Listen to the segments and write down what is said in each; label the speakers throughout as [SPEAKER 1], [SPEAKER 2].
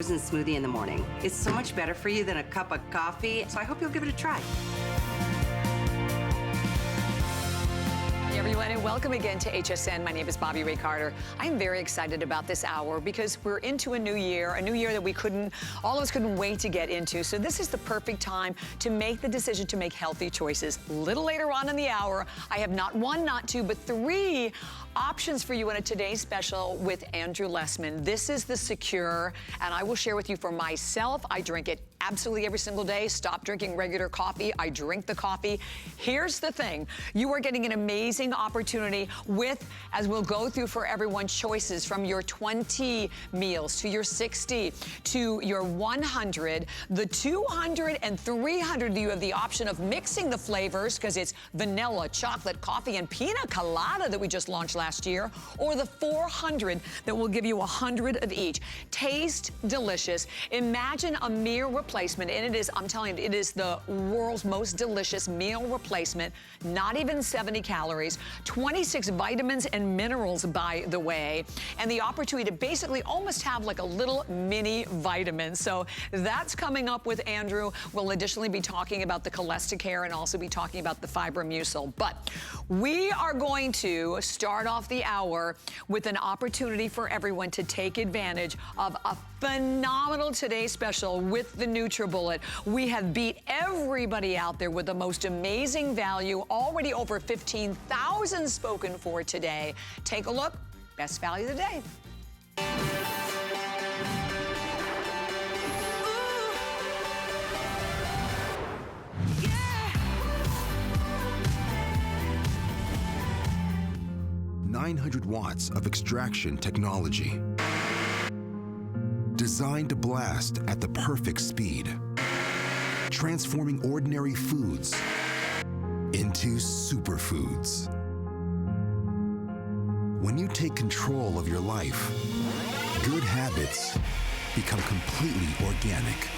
[SPEAKER 1] frozen smoothie in the morning. It's so much better for you than a cup of coffee, so I hope you'll give it a try.
[SPEAKER 2] Hey everyone, and welcome again to HSN. My name is Bobby Ray Carter. I'm very excited about this hour because we're into a new year that all of us couldn't wait to get into. So this is the perfect time to make the decision to make healthy choices. A little later on in the hour, I have not one, not two, but three options for you in a today's special with Andrew Lessman. This is the Secure, and I will share with you for myself. I drink it absolutely every single day. Stop drinking regular coffee. I drink the coffee. Here's the thing. You are getting an amazing opportunity with, as we'll go through for everyone, choices from your 20 meals to your 60 to your 100, the 200 and 300. You have the option of mixing the flavors because it's vanilla, chocolate, coffee, and pina colada that we just launched last year, or the 400 that will give you 100 of each. Taste delicious. Imagine a meal replacement, and it is, I'm telling you, it is the world's most delicious meal replacement. Not even 70 calories, 26 vitamins and minerals, by the way, and the opportunity to basically almost have like a little mini vitamin. So that's coming up with Andrew. We'll additionally be talking about the Cholesta-Care and also be talking about the FiberMucil. But we are going to start off the hour with an opportunity for everyone to take advantage of a phenomenal today's special with the NutriBullet. We have beat everybody out there with the most amazing value, already over 15,000 spoken for today. Take a look, best value of the day.
[SPEAKER 3] Yeah. 900 watts of extraction technology. Designed to blast at the perfect speed. Transforming ordinary foods into superfoods. When you take control of your life, good habits become completely organic.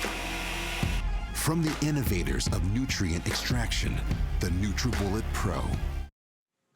[SPEAKER 3] From the innovators of nutrient extraction, the NutriBullet Pro.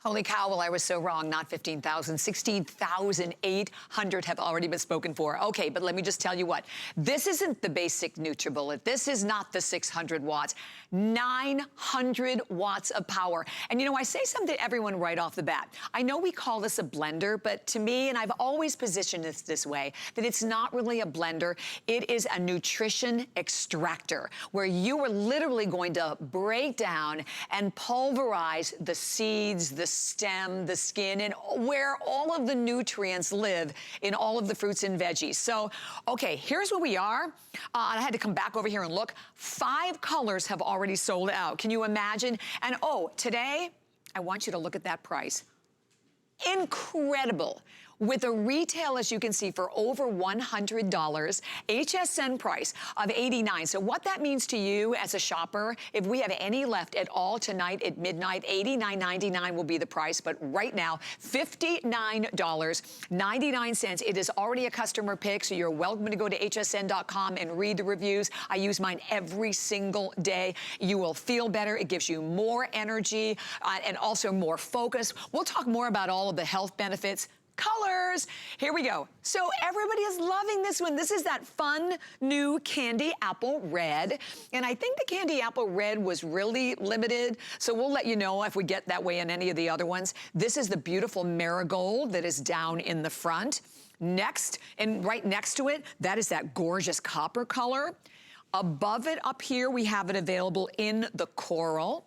[SPEAKER 2] Holy cow, well, I was so wrong. Not 15,000, 16,800 have already been spoken for. Okay, but let me just tell you what. This isn't the basic NutriBullet. This is not the 600 watts. 900 watts of power. And you know, I say something to everyone right off the bat. I know we call this a blender, but to me, and I've always positioned this way, that it's not really a blender. It is a nutrition extractor, where you are literally going to break down and pulverize the seeds, the stem, the skin, and where all of the nutrients live in all of the fruits and veggies. So, okay, here's where we are. I had to come back over here and look. 5 colors have already sold out. Can you imagine? And oh, today, I want you to look at that price. Incredible. With a retail, as you can see, for over $100, HSN price of $89. So what that means to you as a shopper, if we have any left at all tonight at midnight, $89.99 will be the price, but right now, $59.99. It is already a customer pick, so you're welcome to go to hsn.com and read the reviews. I use mine every single day. You will feel better. It gives you more energy and also more focus. We'll talk more about all of the health benefits. Colors. Here we go. So everybody is loving this one. This is that fun new candy apple red. And I think the candy apple red was really limited. So we'll let you know if we get that way in any of the other ones. This is the beautiful marigold that is down in the front. Next, and right next to it, that is that gorgeous copper color. Above it up here, we have it available in the coral.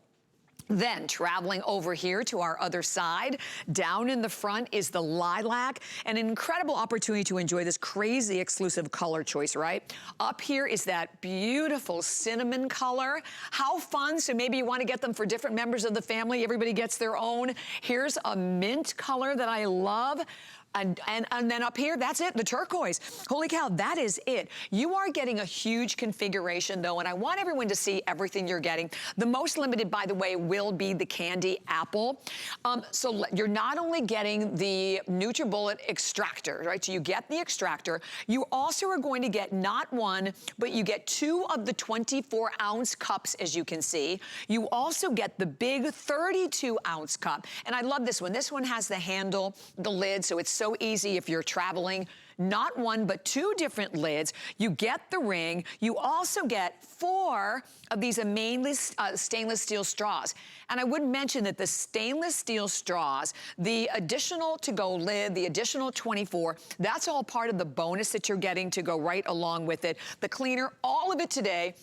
[SPEAKER 2] Then traveling over here to our other side, down in the front is the lilac, and an incredible opportunity to enjoy this crazy exclusive color choice, right? Up here is that beautiful cinnamon color. How fun. So maybe you want to get them for different members of the family. Everybody gets their own. Here's a mint color that I love. And then up here, that's it, the turquoise. Holy cow, that is it. You are getting a huge configuration though, and I want everyone to see everything you're getting. The most limited, by the way, will be the candy apple. So you're not only getting the NutriBullet extractor, right? So you get the extractor. You also are going to get not one, but you get 2 of the 24-ounce cups, as you can see. You also get the big 32-ounce cup. And I love this one. This one has the handle, the lid, so it's so easy if you're traveling. not one, but 2 different lids. You get the ring. You also get 4 of these amazing stainless steel straws. And I would mention that the stainless steel straws, the additional to-go lid, the additional 24, that's all part of the bonus that you're getting to go right along with it. The cleaner, all of it today.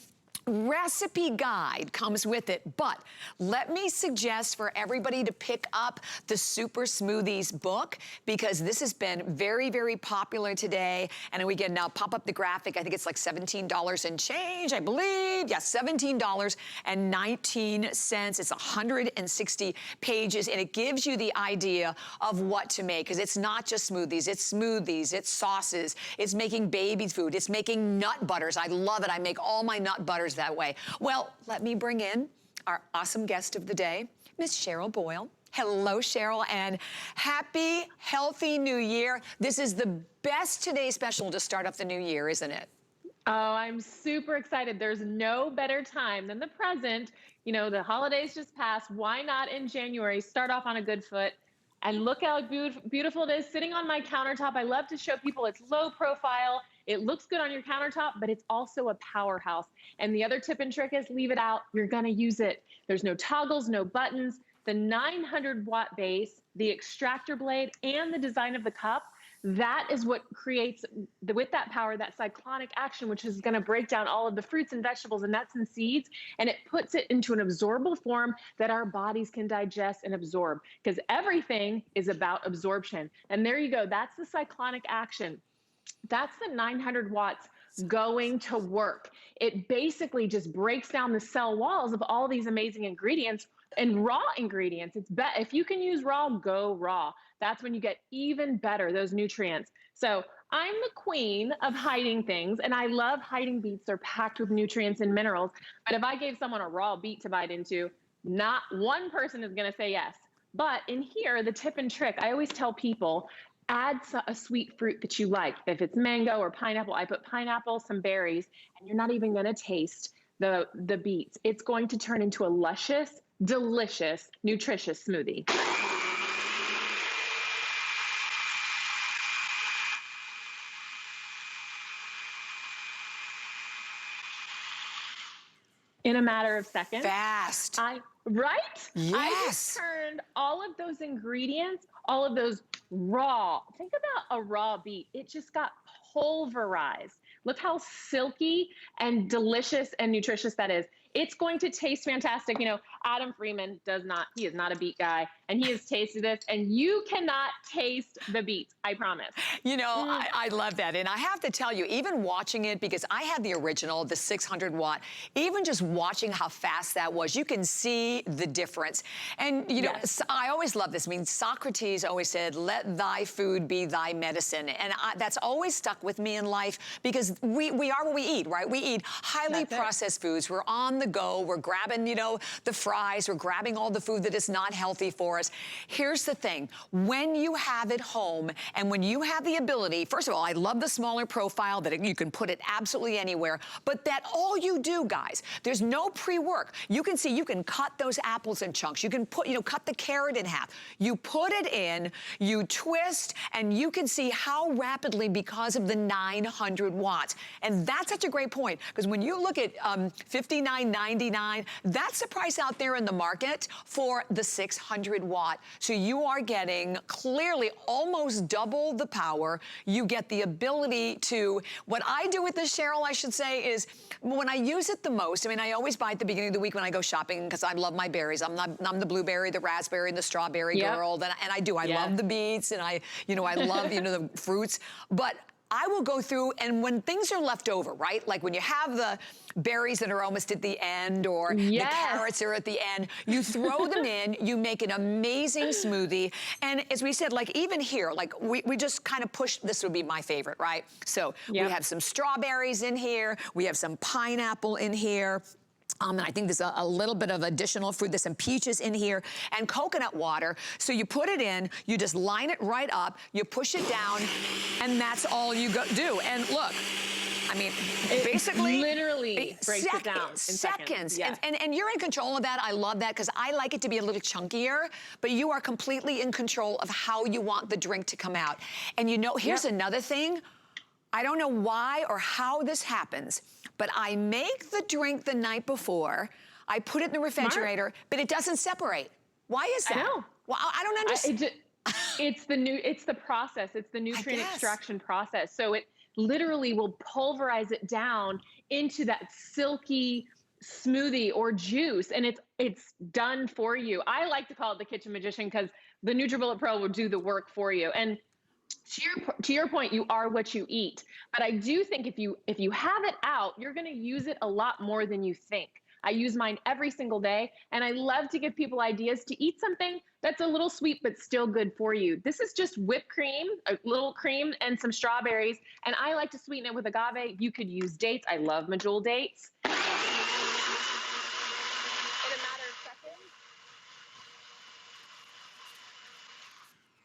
[SPEAKER 2] Recipe guide comes with it, but let me suggest for everybody to pick up the Super Smoothies book, because this has been very, very popular today. And we can now pop up the graphic. I think it's like $17 and change, I believe. Yeah, $17.19. It's 160 pages, and it gives you the idea of what to make, because it's not just smoothies, it's sauces, it's making baby food, it's making nut butters. I love it. I make all my nut butters that way. Well, let me bring in our awesome guest of the day, Miss Cheryl Boyle. Hello, Cheryl, and happy, healthy new year. This is the best Today special to start off the new year, isn't it?
[SPEAKER 4] Oh, I'm super excited. There's no better time than the present. You know, the holidays just passed. Why not in January start off on a good foot? And look how beautiful it is sitting on my countertop. I love to show people it's low profile. It looks good on your countertop, but it's also a powerhouse. And the other tip and trick is leave it out. You're gonna use it. There's no toggles, no buttons. The 900-watt base, the extractor blade, and the design of the cup, that is what creates, with that power, that cyclonic action, which is gonna break down all of the fruits and vegetables and nuts and seeds, and it puts it into an absorbable form that our bodies can digest and absorb, because everything is about absorption. And there you go, that's the cyclonic action. That's the 900 watts going to work. It basically just breaks down the cell walls of all these amazing ingredients and raw ingredients. If you can use raw, go raw. That's when you get even better, those nutrients. So I'm the queen of hiding things, and I love hiding beets. They're packed with nutrients and minerals. But if I gave someone a raw beet to bite into, not one person is gonna say yes. But in here, the tip and trick, I always tell people, add a sweet fruit that you like. If it's mango or pineapple, I put pineapple, some berries, and you're not even gonna taste the beets. It's going to turn into a luscious, delicious, nutritious smoothie. In a matter of seconds.
[SPEAKER 2] Fast.
[SPEAKER 4] Right?
[SPEAKER 2] Yes.
[SPEAKER 4] I just turned all of those ingredients, all of those raw. Think about a raw beet. It just got pulverized. Look how silky and delicious and nutritious that is. It's going to taste fantastic. You know, Adam Freeman he is not a beet guy, and he has tasted this, and you cannot taste the beets, I promise.
[SPEAKER 2] You know, I love that. And I have to tell you, even watching it, because I had the original, the 600 watt, even just watching how fast that was, you can see the difference. And, you know, I always love this. I mean, Socrates always said, let thy food be thy medicine. And that's always stuck with me in life, because we are what we eat, right? We eat highly processed foods. We're on the go. We're grabbing, you know, the fries. We're grabbing all the food that is not healthy for us. Here's the thing. When you have it home, and when you have the ability, first of all, I love the smaller profile that you can put it absolutely anywhere, but that all you do, guys, there's no pre-work. You can see, you can cut those apples in chunks. You can put, you know, cut the carrot in half. You put it in, you twist, and you can see how rapidly, because of the 900 watts. And that's such a great point, because when you look at $59.99, that's the price out there in the market for the 600 watt. So you are getting clearly almost double the power. You get the ability to, what I do with this, Cheryl, I should say, is when I use it the most, I mean, I always buy at the beginning of the week when I go shopping, because I love my berries. I'm the blueberry, the raspberry, and the strawberry girl. And I do. I love the beets, and I love, you know, the fruits. But I will go through, and when things are left over, right? Like when you have the berries that are almost at the end, or the carrots are at the end, you throw them in, you make an amazing smoothie. And as we said, like even here, like we just kind of push, this would be my favorite, right? So we have some strawberries in here, we have some pineapple in here. And I think there's a little bit of additional fruit. There's some peaches in here and coconut water. So you put it in, you just line it right up, you push it down, and that's all you do. And look, I mean, basically,
[SPEAKER 4] literally breaks it down in
[SPEAKER 2] seconds.
[SPEAKER 4] Yes.
[SPEAKER 2] And you're in control of that. I love that because I like it to be a little chunkier, but you are completely in control of how you want the drink to come out. And you know, here's another thing. I don't know why or how this happens, but I make the drink the night before, I put it in the refrigerator, but it doesn't separate. Why is that?
[SPEAKER 4] I know.
[SPEAKER 2] Well, I don't understand.
[SPEAKER 4] It's the process. It's the nutrient extraction process. So it literally will pulverize it down into that silky smoothie or juice, and it's done for you. I like to call it the kitchen magician because the NutriBullet Pro will do the work for you. And to your point, you are what you eat. But I do think if you have it out, you're going to use it a lot more than you think. I use mine every single day, and I love to give people ideas to eat something that's a little sweet but still good for you. This is just whipped cream, a little cream, and some strawberries, and I like to sweeten it with agave. You could use dates. I love medjool dates. In a matter of seconds,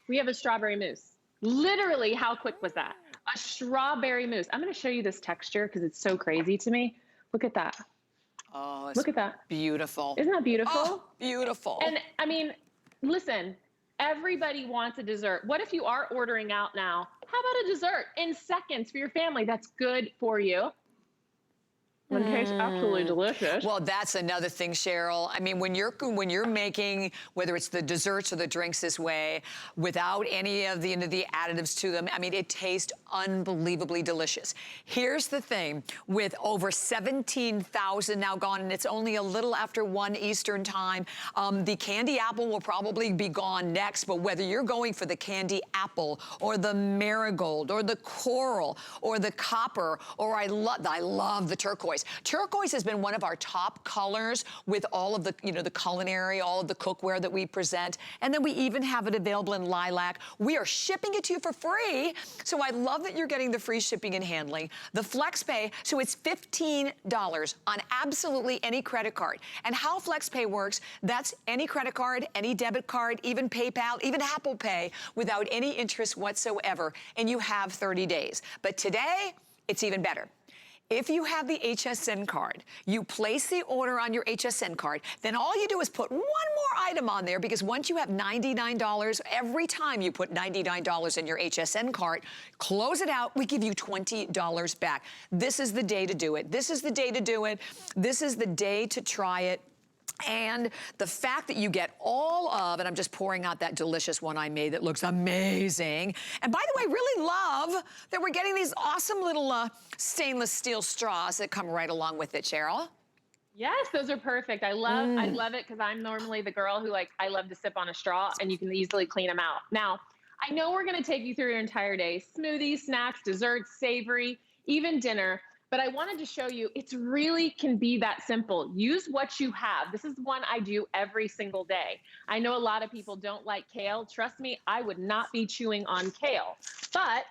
[SPEAKER 4] we have a strawberry mousse. Literally, how quick was that? A strawberry mousse. I'm going to show you this texture because it's so crazy to me. Look at that.
[SPEAKER 2] Oh,
[SPEAKER 4] look at that.
[SPEAKER 2] Beautiful.
[SPEAKER 4] Isn't that beautiful?
[SPEAKER 2] Oh, beautiful.
[SPEAKER 4] And I mean, listen, everybody wants a dessert. What if you are ordering out now? How about a dessert in seconds for your family? That's good for you. It tastes absolutely delicious.
[SPEAKER 2] Well, that's another thing, Cheryl. I mean, when you're making, whether it's the desserts or the drinks this way, without any of the additives to them, I mean, it tastes unbelievably delicious. Here's the thing, with over 17,000 now gone, and it's only a little after 1 Eastern time, the candy apple will probably be gone next, but whether you're going for the candy apple or the marigold or the coral or the copper, or I love the turquoise. Turquoise has been one of our top colors with all of the, the culinary, all of the cookware that we present. And then we even have it available in lilac. We are shipping it to you for free. So I love that you're getting the free shipping and handling. The FlexPay, so it's $15 on absolutely any credit card. And how FlexPay works, that's any credit card, any debit card, even PayPal, even Apple Pay, without any interest whatsoever. And you have 30 days. But today, it's even better. If you have the HSN card, you place the order on your HSN card, then all you do is put one more item on there, because once you have $99, every time you put $99 in your HSN card, close it out, we give you $20 back. This is the day to do it. This is the day to do it. This is the day to try it. And the fact that you get all of, and I'm just pouring out that delicious one I made that looks amazing. And by the way, really love that we're getting these awesome little stainless steel straws that come right along with it, Cheryl.
[SPEAKER 4] Yes, those are perfect. I love it because I'm normally the girl who I love to sip on a straw, and you can easily clean them out. Now, I know we're going to take you through your entire day. Smoothies, snacks, desserts, savory, even dinner. But I wanted to show you, it's really can be that simple. Use what you have. This is one I do every single day. I know a lot of people don't like kale. Trust me, I would not be chewing on kale. But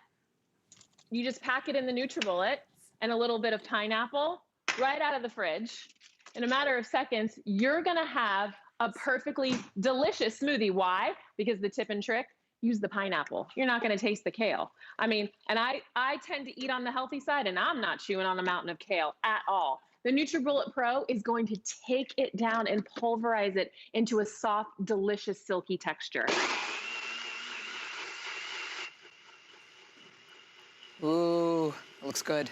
[SPEAKER 4] you just pack it in the NutriBullet and a little bit of pineapple right out of the fridge. In a matter of seconds, you're gonna have a perfectly delicious smoothie. Why? Because the tip and trick, use the pineapple. You're not going to taste the kale. I mean, and I tend to eat on the healthy side, and I'm not chewing on a mountain of kale at all. The NutriBullet Pro is going to take it down and pulverize it into a soft, delicious, silky texture.
[SPEAKER 2] Ooh, it looks good.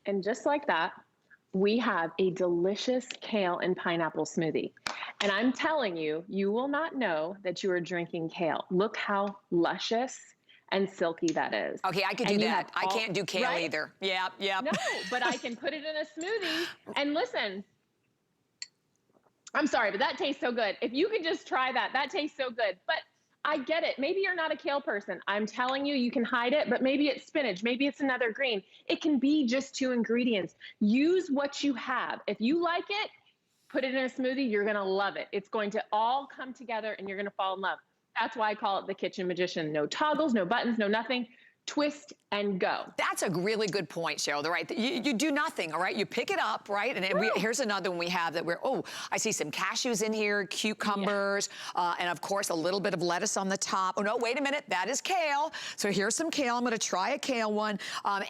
[SPEAKER 4] And just like that, we have a delicious kale and pineapple smoothie. And I'm telling you, you will not know that you are drinking kale. Look how luscious and silky that is.
[SPEAKER 2] Okay, I could do that. I can't do kale either. Yep.
[SPEAKER 4] No, but I can put it in a smoothie. And listen, I'm sorry, but that tastes so good. If you could just try that, that tastes so good. But I get it. Maybe you're not a kale person. I'm telling you, you can hide it, but maybe it's spinach. Maybe it's another green. It can be just 2 ingredients. Use what you have. If you like it, put it in a smoothie. You're going to love it. It's going to all come together and you're going to fall in love. That's why I call it the kitchen magician. No toggles, no buttons, no nothing. twist and go.
[SPEAKER 2] That's a really good point, Cheryl. Right, you do nothing, all right? You pick it up, right? And here's another one we have that I see some cashews in here, cucumbers, and of course a little bit of lettuce on the top. Oh no, wait a minute, that is kale. So here's some kale. I'm gonna try a kale one,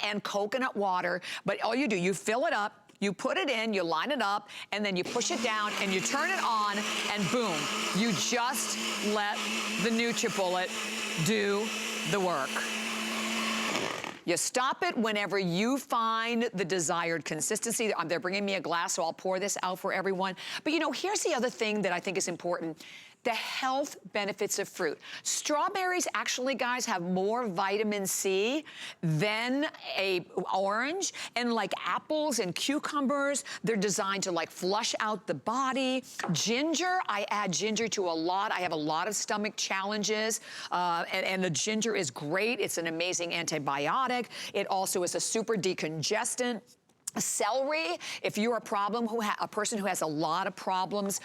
[SPEAKER 2] and coconut water. But all you do, you fill it up, you put it in, you line it up, and then you push it down and you turn it on, and boom, you just let the NutriBullet do the work. You stop it whenever you find the desired consistency. They're bringing me a glass, so I'll pour this out for everyone. But you know, here's the other thing that I think is important. The health benefits of fruit. Strawberries actually, guys, have more vitamin C than a orange, and like apples and cucumbers, they're designed to like flush out the body. Ginger, I add ginger to a lot. I have a lot of stomach challenges, and the ginger is great. It's an amazing antibiotic. It also is a super decongestant. Celery, if you're a person who has a lot of problems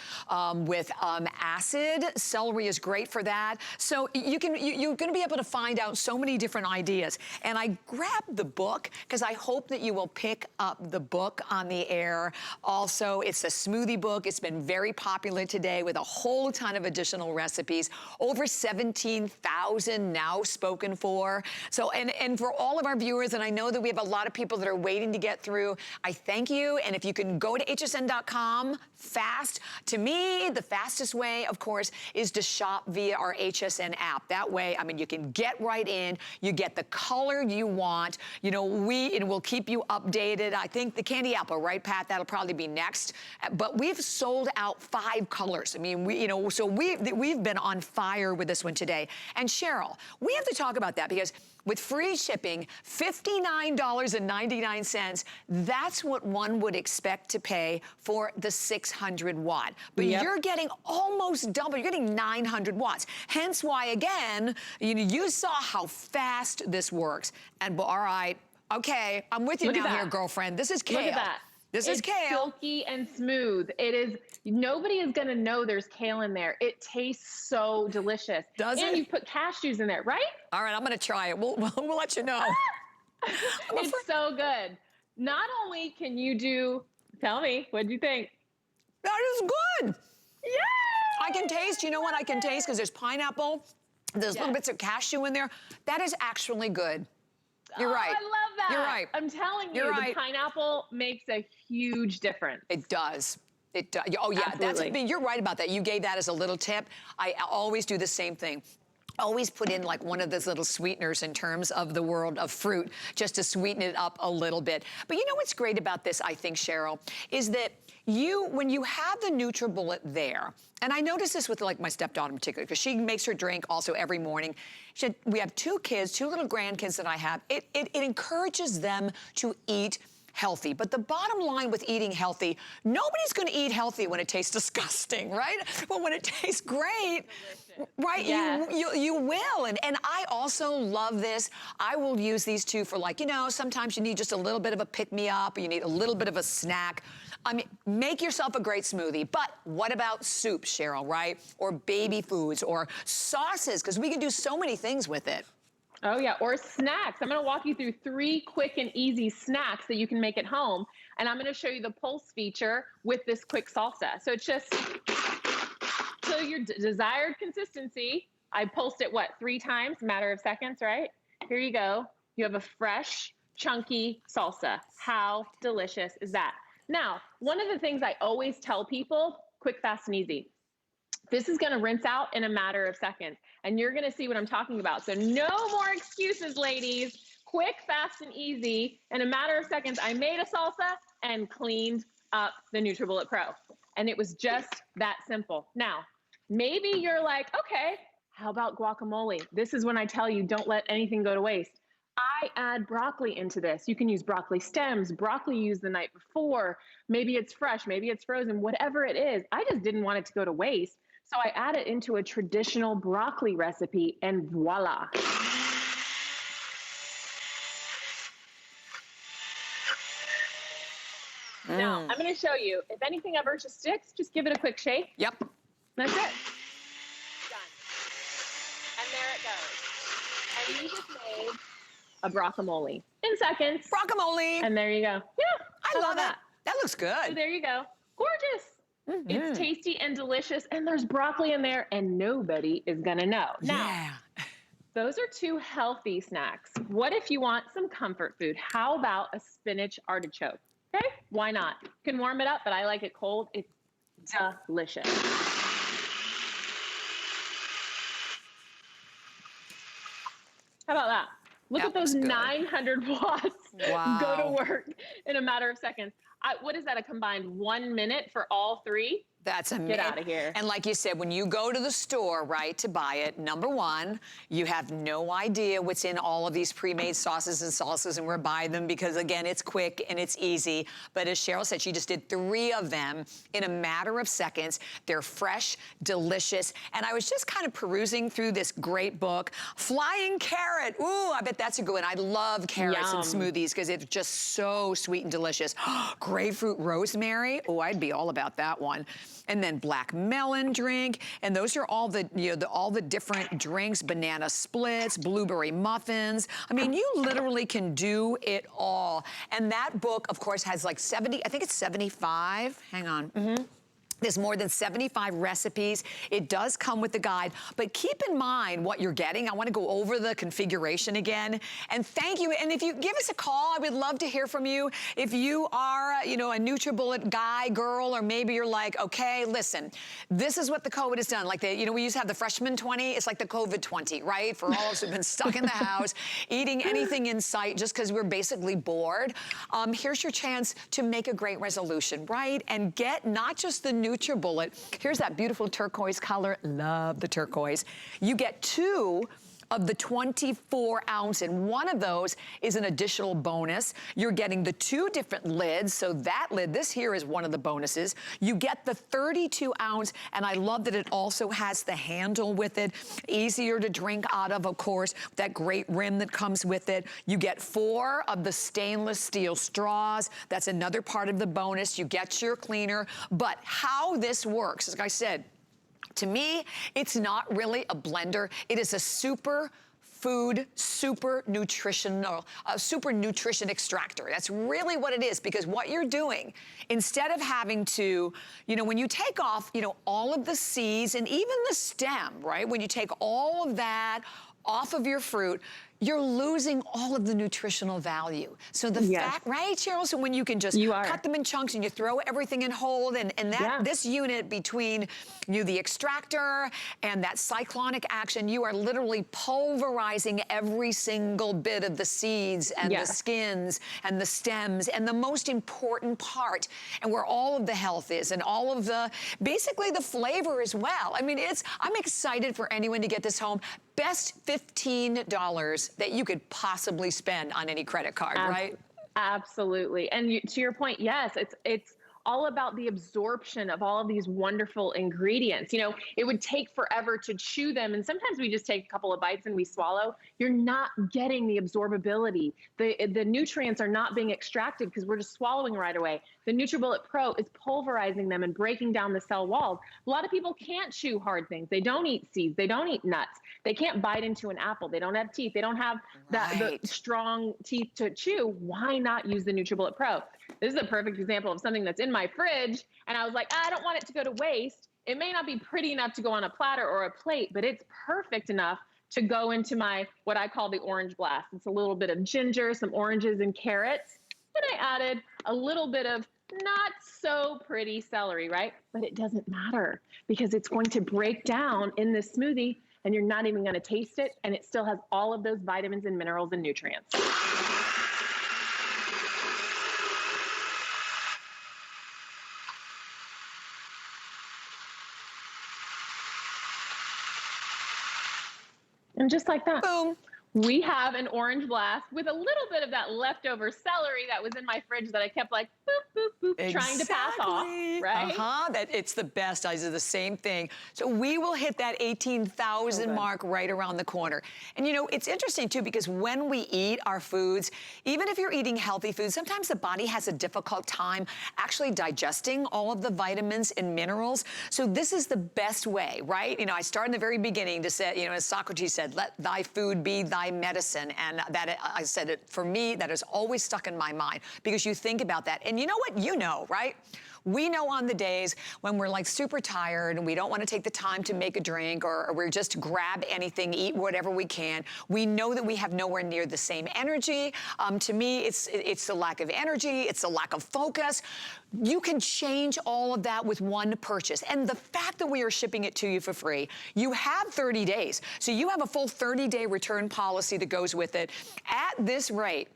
[SPEAKER 2] with acid, celery is great for that. So you're going to be able to find out so many different ideas. And I grabbed the book because I hope that you will pick up the book on the air. Also, it's a smoothie book. It's been very popular today with a whole ton of additional recipes. Over 17,000 now spoken for. So, and for all of our viewers, and I know that we have a lot of people that are waiting to get through, I thank you. And if you can go to hsn.com fast, to me, the fastest way, of course, is to shop via our HSN app. That way, I mean, you can get right in, you get the color you want. You know, it will keep you updated. I think the candy apple, right, Pat? That'll probably be next. But we've sold out 5 colors. I mean, so we've been on fire with this one today. And Cheryl, we have to talk about that because with free shipping, $59.99, that's what one would expect to pay for the 600 watt. But you're getting almost double, you're getting 900 watts. Hence why, again, you saw how fast this works. And all right, okay, I'm with you now here, girlfriend. This is kale.
[SPEAKER 4] Look at that.
[SPEAKER 2] This is kale.
[SPEAKER 4] Silky and smooth. It is, nobody is gonna know there's kale in there. It tastes so delicious.
[SPEAKER 2] Does it?
[SPEAKER 4] And you put cashews in there, right?
[SPEAKER 2] All right, I'm gonna try it. We'll let you know.
[SPEAKER 4] It's so good. Not only can you do, tell me, what'd you think?
[SPEAKER 2] That is good.
[SPEAKER 4] Yeah.
[SPEAKER 2] I can taste, you know what I can taste? Because there's pineapple, there's little bits of cashew in there. That is actually good. You're right.
[SPEAKER 4] I love that.
[SPEAKER 2] You're right.
[SPEAKER 4] I'm telling you, the pineapple makes a huge difference.
[SPEAKER 2] It does. It does. Oh, yeah.
[SPEAKER 4] Absolutely.
[SPEAKER 2] You're right about that. You gave that as a little tip. I always do the same thing. Always put in like one of those little sweeteners in terms of the world of fruit, just to sweeten it up a little bit. But you know what's great about this, I think, Cheryl, is that when you have the NutriBullet there, and I notice this with like my stepdaughter in particular, because she makes her drink also every morning. We have 2 kids, 2 little grandkids that I have. It encourages them to eat healthy. But the bottom line with eating healthy, nobody's gonna eat healthy when it tastes disgusting, right? But when it tastes great, right, you will. And I also love this. I will use these too for like, sometimes you need just a little bit of a pick-me-up, or you need a little bit of a snack. I mean, make yourself a great smoothie. But what about soup, Cheryl, right? Or baby foods, or sauces, because we can do so many things with it.
[SPEAKER 4] Oh yeah, or snacks. I'm gonna walk you through 3 quick and easy snacks that you can make at home. And I'm gonna show you the pulse feature with this quick salsa. So it's just to your desired consistency. I pulsed it, 3 times, matter of seconds, right? Here you go. You have a fresh, chunky salsa. How delicious is that? Now, one of the things I always tell people, quick, fast, and easy. This is gonna rinse out in a matter of seconds, and you're gonna see what I'm talking about. So no more excuses, ladies. Quick, fast, and easy. In a matter of seconds, I made a salsa and cleaned up the NutriBullet Pro. And it was just that simple. Now, maybe you're like, okay, how about guacamole? This is when I tell you, don't let anything go to waste. I add broccoli into this. You can use broccoli stems, broccoli used the night before. Maybe it's fresh, maybe it's frozen, whatever it is. I just didn't want it to go to waste. So I add it into a traditional broccoli recipe, and voila. Now, I'm going to show you, if anything ever just sticks, just give it a quick shake.
[SPEAKER 2] Yep.
[SPEAKER 4] That's it. Done. And there it goes. And you just made a guacamole in seconds.
[SPEAKER 2] Guacamole.
[SPEAKER 4] And there you go. Yeah,
[SPEAKER 2] I love that. That looks good.
[SPEAKER 4] So there you go. Gorgeous. It's tasty and delicious, and there's broccoli in there, and nobody is gonna know. Now, those are two healthy snacks. What if you want some comfort food? How about a spinach artichoke? Okay, why not? You can warm it up, but I like it cold. It's delicious. How about that? Look at those 900 watts go to work in a matter of seconds. What is that, a combined 1 minute for all three?
[SPEAKER 2] That's amazing.
[SPEAKER 4] Get out of here.
[SPEAKER 2] And like you said, when you go to the store, right, to buy it, number one, you have no idea what's in all of these pre-made sauces and salsas, and we're buying them because, again, it's quick and it's easy. But as Cheryl said, she just did 3 of them in a matter of seconds. They're fresh, delicious. And I was just kind of perusing through this great book, Flying Carrot. Ooh, I bet that's a good one. I love carrots in smoothies because it's just so sweet and delicious. Grapefruit rosemary. Oh, I'd be all about that one. And then black melon drink, and those are all the, all the different drinks, banana splits, blueberry muffins. I mean, you literally can do it all. And that book, of course, has like 70, I think it's 75, hang on. There's more than 75 recipes. It does come with the guide, but keep in mind what you're getting. I want to go over the configuration again. And thank you. And if you give us a call, I would love to hear from you. If you are, a NutriBullet guy, girl, or maybe you're like, okay, listen, this is what the COVID has done. Like we used to have the freshman 20. It's like the COVID 20, right? For all of us who've been stuck in the house, eating anything in sight just because we're basically bored. Here's your chance to make a great resolution, right? And get not just the NutriBullet. Here's that beautiful turquoise color. Love the turquoise. You get 2 of the 24 ounce, and one of those is an additional bonus. You're getting the 2 different lids, so that lid, this here is one of the bonuses. You get the 32 ounce, and I love that it also has the handle with it. Easier to drink out of course, that great rim that comes with it. You get 4 of the stainless steel straws. That's another part of the bonus. You get your cleaner, but how this works, as I said, to me, it's not really a blender. It is a super nutrition extractor. That's really what it is, because what you're doing, instead of having to, when you take off, all of the seeds and even the stem, right? When you take all of that off of your fruit, you're losing all of the nutritional value. So the fact, right, Cheryl? So when you can just cut them in chunks and you throw everything in whole, and that this unit between the extractor and that cyclonic action, you are literally pulverizing every single bit of the seeds and the skins and the stems and the most important part, and where all of the health is and all of the, basically the flavor as well. I mean, I'm excited for anyone to get this home. Best $15 that you could possibly spend on any credit card, right?
[SPEAKER 4] Absolutely. And to your point, yes, it's all about the absorption of all of these wonderful ingredients. It would take forever to chew them, and sometimes we just take a couple of bites and we swallow. You're not getting the absorbability. The nutrients are not being extracted because we're just swallowing right away. The NutriBullet Pro is pulverizing them and breaking down the cell walls. A lot of people can't chew hard things. They don't eat seeds. They don't eat nuts. They can't bite into an apple. They don't have teeth. They don't have the strong teeth to chew. Why not use the NutriBullet Pro? This is a perfect example of something that's in my fridge, and I was like, I don't want it to go to waste. It may not be pretty enough to go on a platter or a plate, but it's perfect enough to go into my, what I call the orange blast. It's a little bit of ginger, some oranges and carrots. Then I added a little bit of not so pretty celery, right? But it doesn't matter because it's going to break down in this smoothie, and you're not even going to taste it, and it still has all of those vitamins and minerals and nutrients. And just like that, boom, we have an orange blast with a little bit of that leftover celery that was in my fridge that I kept like, boop, boop, boop, trying to pass off, right?
[SPEAKER 2] It's the best. I do the same thing. So we will hit that 18,000 mark right around the corner. And it's interesting too, because when we eat our foods, even if you're eating healthy foods, sometimes the body has a difficult time actually digesting all of the vitamins and minerals. So this is the best way, right? I started in the very beginning to say, as Socrates said, let thy food be thy my medicine. And that, I said it, for me, that has always stuck in my mind, because you think about that. And you know what? You know, right? We know on the days when we're like super tired and we don't want to take the time to make a drink, or we're just grab anything, eat whatever we can. We know that we have nowhere near the same energy. To me, it's the lack of energy. It's the lack of focus. You can change all of that with one purchase. And the fact that we are shipping it to you for free, you have 30 days. So you have a full 30-day return policy that goes with it. At this rate,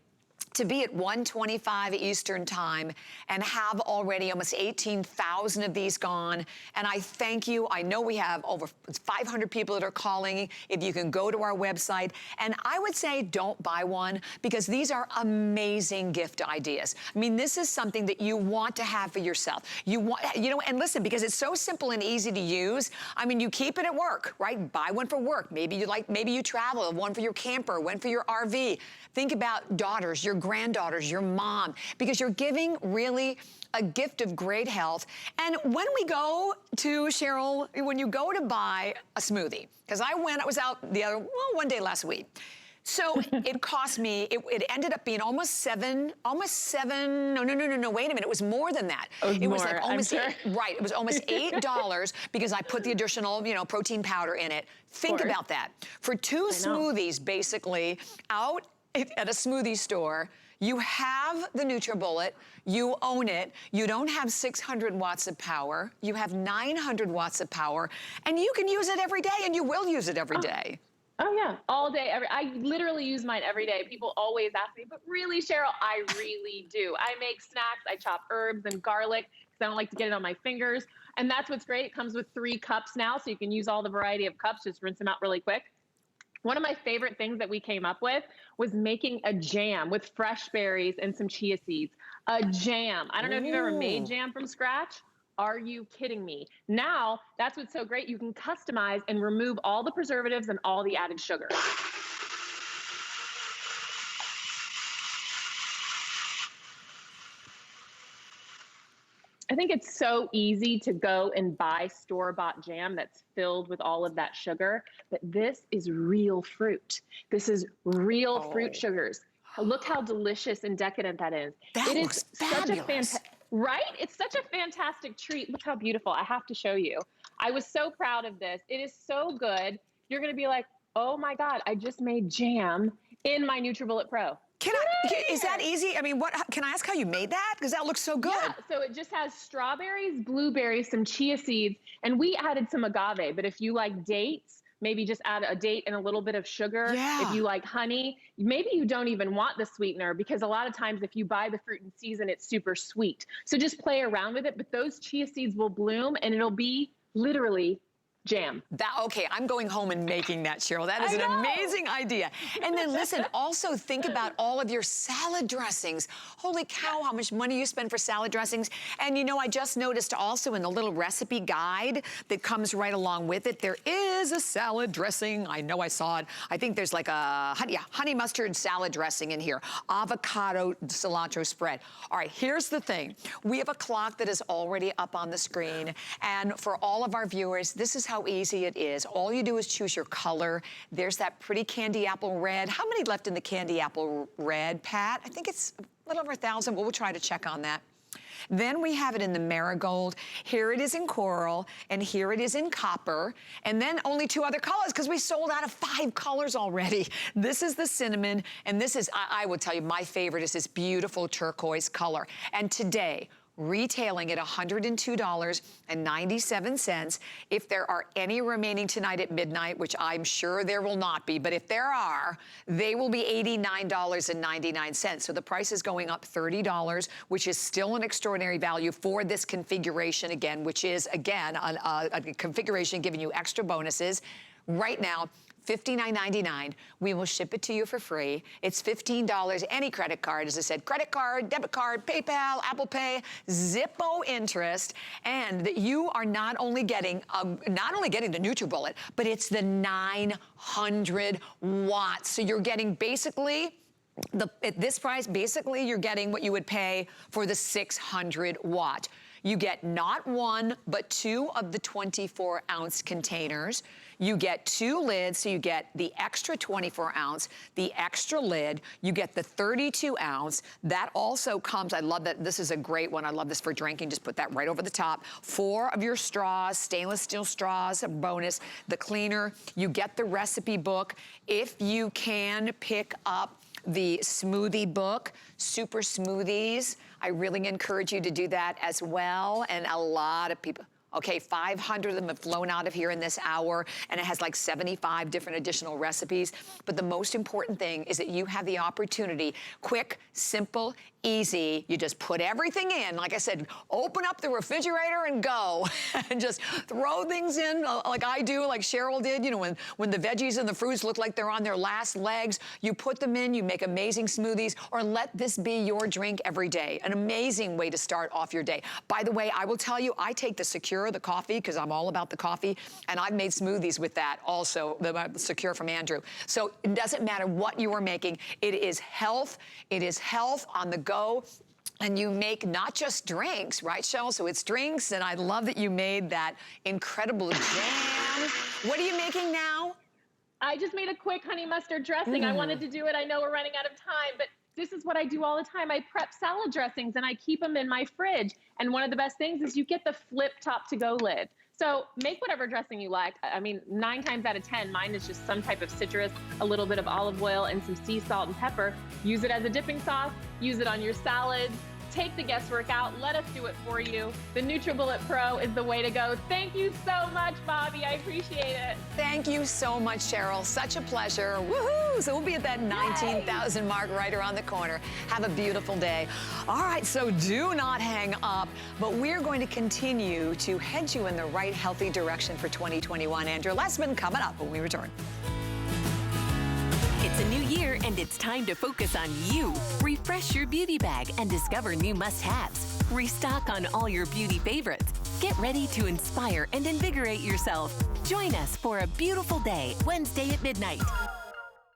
[SPEAKER 2] to be at 1:25 Eastern time and have already almost 18,000 of these gone. And I thank you. I know we have over 500 people that are calling. If you can go to our website, and I would say don't buy one, because these are amazing gift ideas. I mean, this is something that you want to have for yourself. You want, you know, and listen, because it's so simple and easy to use. I mean, you keep it at work, right? Buy one for work. Maybe you travel, one for your camper, one for your RV. Think about daughters, your granddaughters, your mom, because you're giving really a gift of great health. And when we go to, Cheryl, when you go to buy a smoothie, because I was out one day last week. So it cost me, it ended up being almost seven, no, wait a minute, it was more than that. It was like almost, right, it was almost $8 because I put the additional, protein powder in it. Think about that. For two smoothies, basically, out at a smoothie store, you have the NutriBullet, you own it, you don't have 600 watts of power, you have 900 watts of power, and you can use it every day, and you will use it every day.
[SPEAKER 4] Oh yeah, all day, I literally use mine every day. People always ask me, but really, Cheryl, I really do. I make snacks, I chop herbs and garlic, because I don't like to get it on my fingers. And that's what's great, it comes with 3 cups now, so you can use all the variety of cups, just rinse them out really quick. One of my favorite things that we came up with was making a jam with fresh berries and some chia seeds. A jam. I don't know if you've ever made jam from scratch. Are you kidding me? Now, that's what's so great. You can customize and remove all the preservatives and all the added sugar. I think it's so easy to go and buy store-bought jam that's filled with all of that sugar, but this is real fruit. This is real fruit sugars. Look how delicious and decadent that is.
[SPEAKER 2] That looks fabulous.
[SPEAKER 4] Right? It's such a fantastic treat. Look how beautiful. I have to show you. I was so proud of this. It is so good. You're going to be like, oh my God, I just made jam in my NutriBullet Pro.
[SPEAKER 2] Is that easy? I mean, can I ask how you made that? Because that looks so good.
[SPEAKER 4] Yeah, so it just has strawberries, blueberries, some chia seeds, and we added some agave. But if you like dates, maybe just add a date and a little bit of sugar.
[SPEAKER 2] Yeah.
[SPEAKER 4] If you like honey, maybe you don't even want the sweetener, because a lot of times if you buy the fruit in season, it's super sweet. So just play around with it, but those chia seeds will bloom and it'll be literally jam.
[SPEAKER 2] Okay, I'm going home and making that, Cheryl. That is an amazing idea. And then listen, also think about all of your salad dressings. Holy cow, how much money you spend for salad dressings. And I just noticed also in the little recipe guide that comes right along with it, there is a salad dressing. I know I saw it. I think there's like a honey mustard salad dressing in here. Avocado cilantro spread. All right, here's the thing. We have a clock that is already up on the screen. And for all of our viewers, this is how easy it is. All you do is choose your color. There's that pretty candy apple red. How many left in the candy apple red, Pat? I think it's a little over 1,000. We'll try to check on that. Then we have it in the marigold. Here it is in coral, and here it is in copper. And then only 2 other colors, because we sold out of 5 colors already. This is the cinnamon, and this is, I will tell you, my favorite is this beautiful turquoise color. And today, retailing at $102.97. If there are any remaining tonight at midnight, which I'm sure there will not be, but if there are, they will be $89.99. So the price is going up $30, which is still an extraordinary value for this configuration again, which is, again, a configuration giving you extra bonuses. Right now, $59.99. We will ship it to you for free. It's $15, any credit card, as I said, credit card, debit card, PayPal, Apple Pay, Zippo interest, and you are not only getting the NutriBullet, but it's the 900 watts. So you're getting basically at this price, basically you're getting what you would pay for the 600 watt. You get not 1, but 2 of the 24-ounce containers. You get 2 lids, so you get the extra 24 ounce, the extra lid, you get the 32 ounce. That also comes, I love that, this is a great one. I love this for drinking. Just put that right over the top. 4 of your straws, stainless steel straws, a bonus. The cleaner, you get the recipe book. If you can pick up the smoothie book, Super Smoothies, I really encourage you to do that as well. And a lot of people, okay, 500 of them have flown out of here in this hour, and it has like 75 different additional recipes. But the most important thing is that you have the opportunity, quick, simple, easy. You just put everything in. Like I said, open up the refrigerator and go. And just throw things in like I do, like Cheryl did. You know, when the veggies and the fruits look like they're on their last legs, you put them in, you make amazing smoothies, or let this be your drink every day. An amazing way to start off your day. By the way, I will tell you, I take the Secure, the coffee, because I'm all about the coffee, and I've made smoothies with that also, the Secure from Andrew. So it doesn't matter what you are making. It is health on the go. And you make not just drinks, right, Cheryl? So it's drinks, and I love that you made that incredible jam. What are you making now?
[SPEAKER 4] I just made a quick honey mustard dressing. I wanted to do it. I know we're running out of time, but this is what I do all the time. I prep salad dressings, and I keep them in my fridge. And one of the best things is you get the flip top to go lid. So make whatever dressing you like. I mean, 9 times out of 10, mine is just some type of citrus, a little bit of olive oil, and some sea salt and pepper. Use it as a dipping sauce. Use it on your salads. Take the guesswork out. Let us do it for you. The NutriBullet Pro is the way to go. Thank you so much, Bobbi. I appreciate it.
[SPEAKER 2] Thank you so much, Cheryl. Such a pleasure. Woohoo! So we'll be at that 19,000 mark right around the corner. Have a beautiful day. All right, so do not hang up, but we're going to continue to head you in the right healthy direction for 2021. Andrew Lessman coming up when we return.
[SPEAKER 5] It's a new year, and it's time to focus on you. Refresh your beauty bag and discover new must-haves. Restock on all your beauty favorites. Get ready to inspire and invigorate yourself. Join us for a beautiful day, Wednesday at midnight.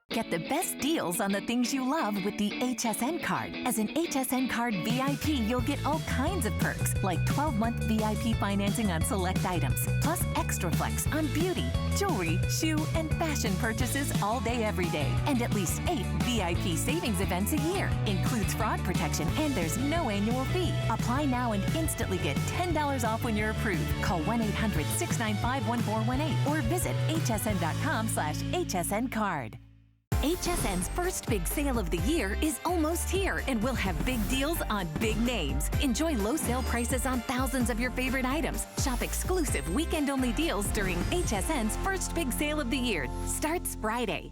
[SPEAKER 5] Get the best deals on the things you love with the HSN card. As an HSN card VIP, you'll get all kinds of perks, like 12-month VIP financing on select items, plus extra flex on beauty, jewelry, shoe, and fashion purchases all day, every day. And at least 8 VIP savings events a year. Includes fraud protection, and there's no annual fee. Apply now and instantly get $10 off when you're approved. Call 1-800-695-1418 or visit hsn.com/HSN card. HSN's first big sale of the year is almost here, and we'll have big deals on big names. Enjoy low sale prices on thousands of your favorite items. Shop exclusive weekend-only deals during HSN's first big sale of the year. Starts Friday.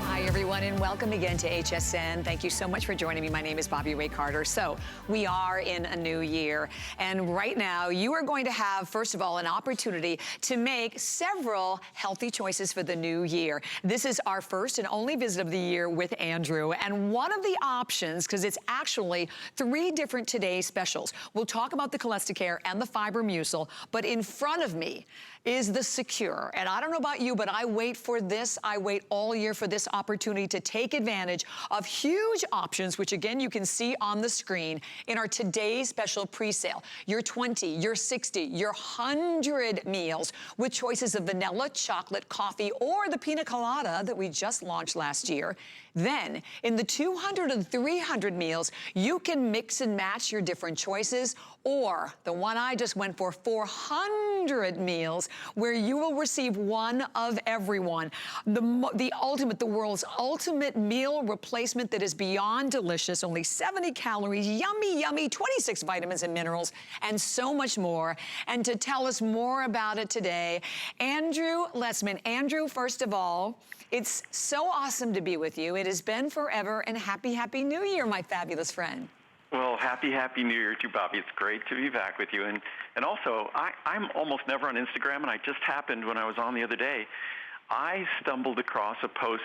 [SPEAKER 2] Hi, everyone, and welcome again to HSN. Thank you so much for joining me. My name is Bobbi Ray Carter. So we are in a new year, and right now you are going to have, first of all, an opportunity to make several healthy choices for the new year. This is our first and only visit of the year with Andrew, and one of the options, because it's actually 3 different Today specials. We'll talk about the Cholesta-Care and the FiberMucil, but in front of me is the Secure. And I don't know about you, but I wait for this. I wait all year for this opportunity to take advantage of huge options, which again, you can see on the screen in our today's special pre-sale. Your 20, your 60, your 100 meals with choices of vanilla, chocolate, coffee, or the pina colada that we just launched last year. Then, in the 200 and 300 meals, you can mix and match your different choices, or the one I just went for, 400 meals, where you will receive one of everyone. The ultimate, the world's ultimate meal replacement that is beyond delicious, only 70 calories, yummy, yummy, 26 vitamins and minerals, and so much more. And to tell us more about it today, Andrew Lessman. Andrew, first of all, it's so awesome to be with you. It has been forever, and happy, happy New Year, my fabulous friend.
[SPEAKER 6] Well, happy New Year to Bobbi. It's great to be back with you. And also, I'm almost never on Instagram, and I just happened when I was on the other day, I stumbled across a post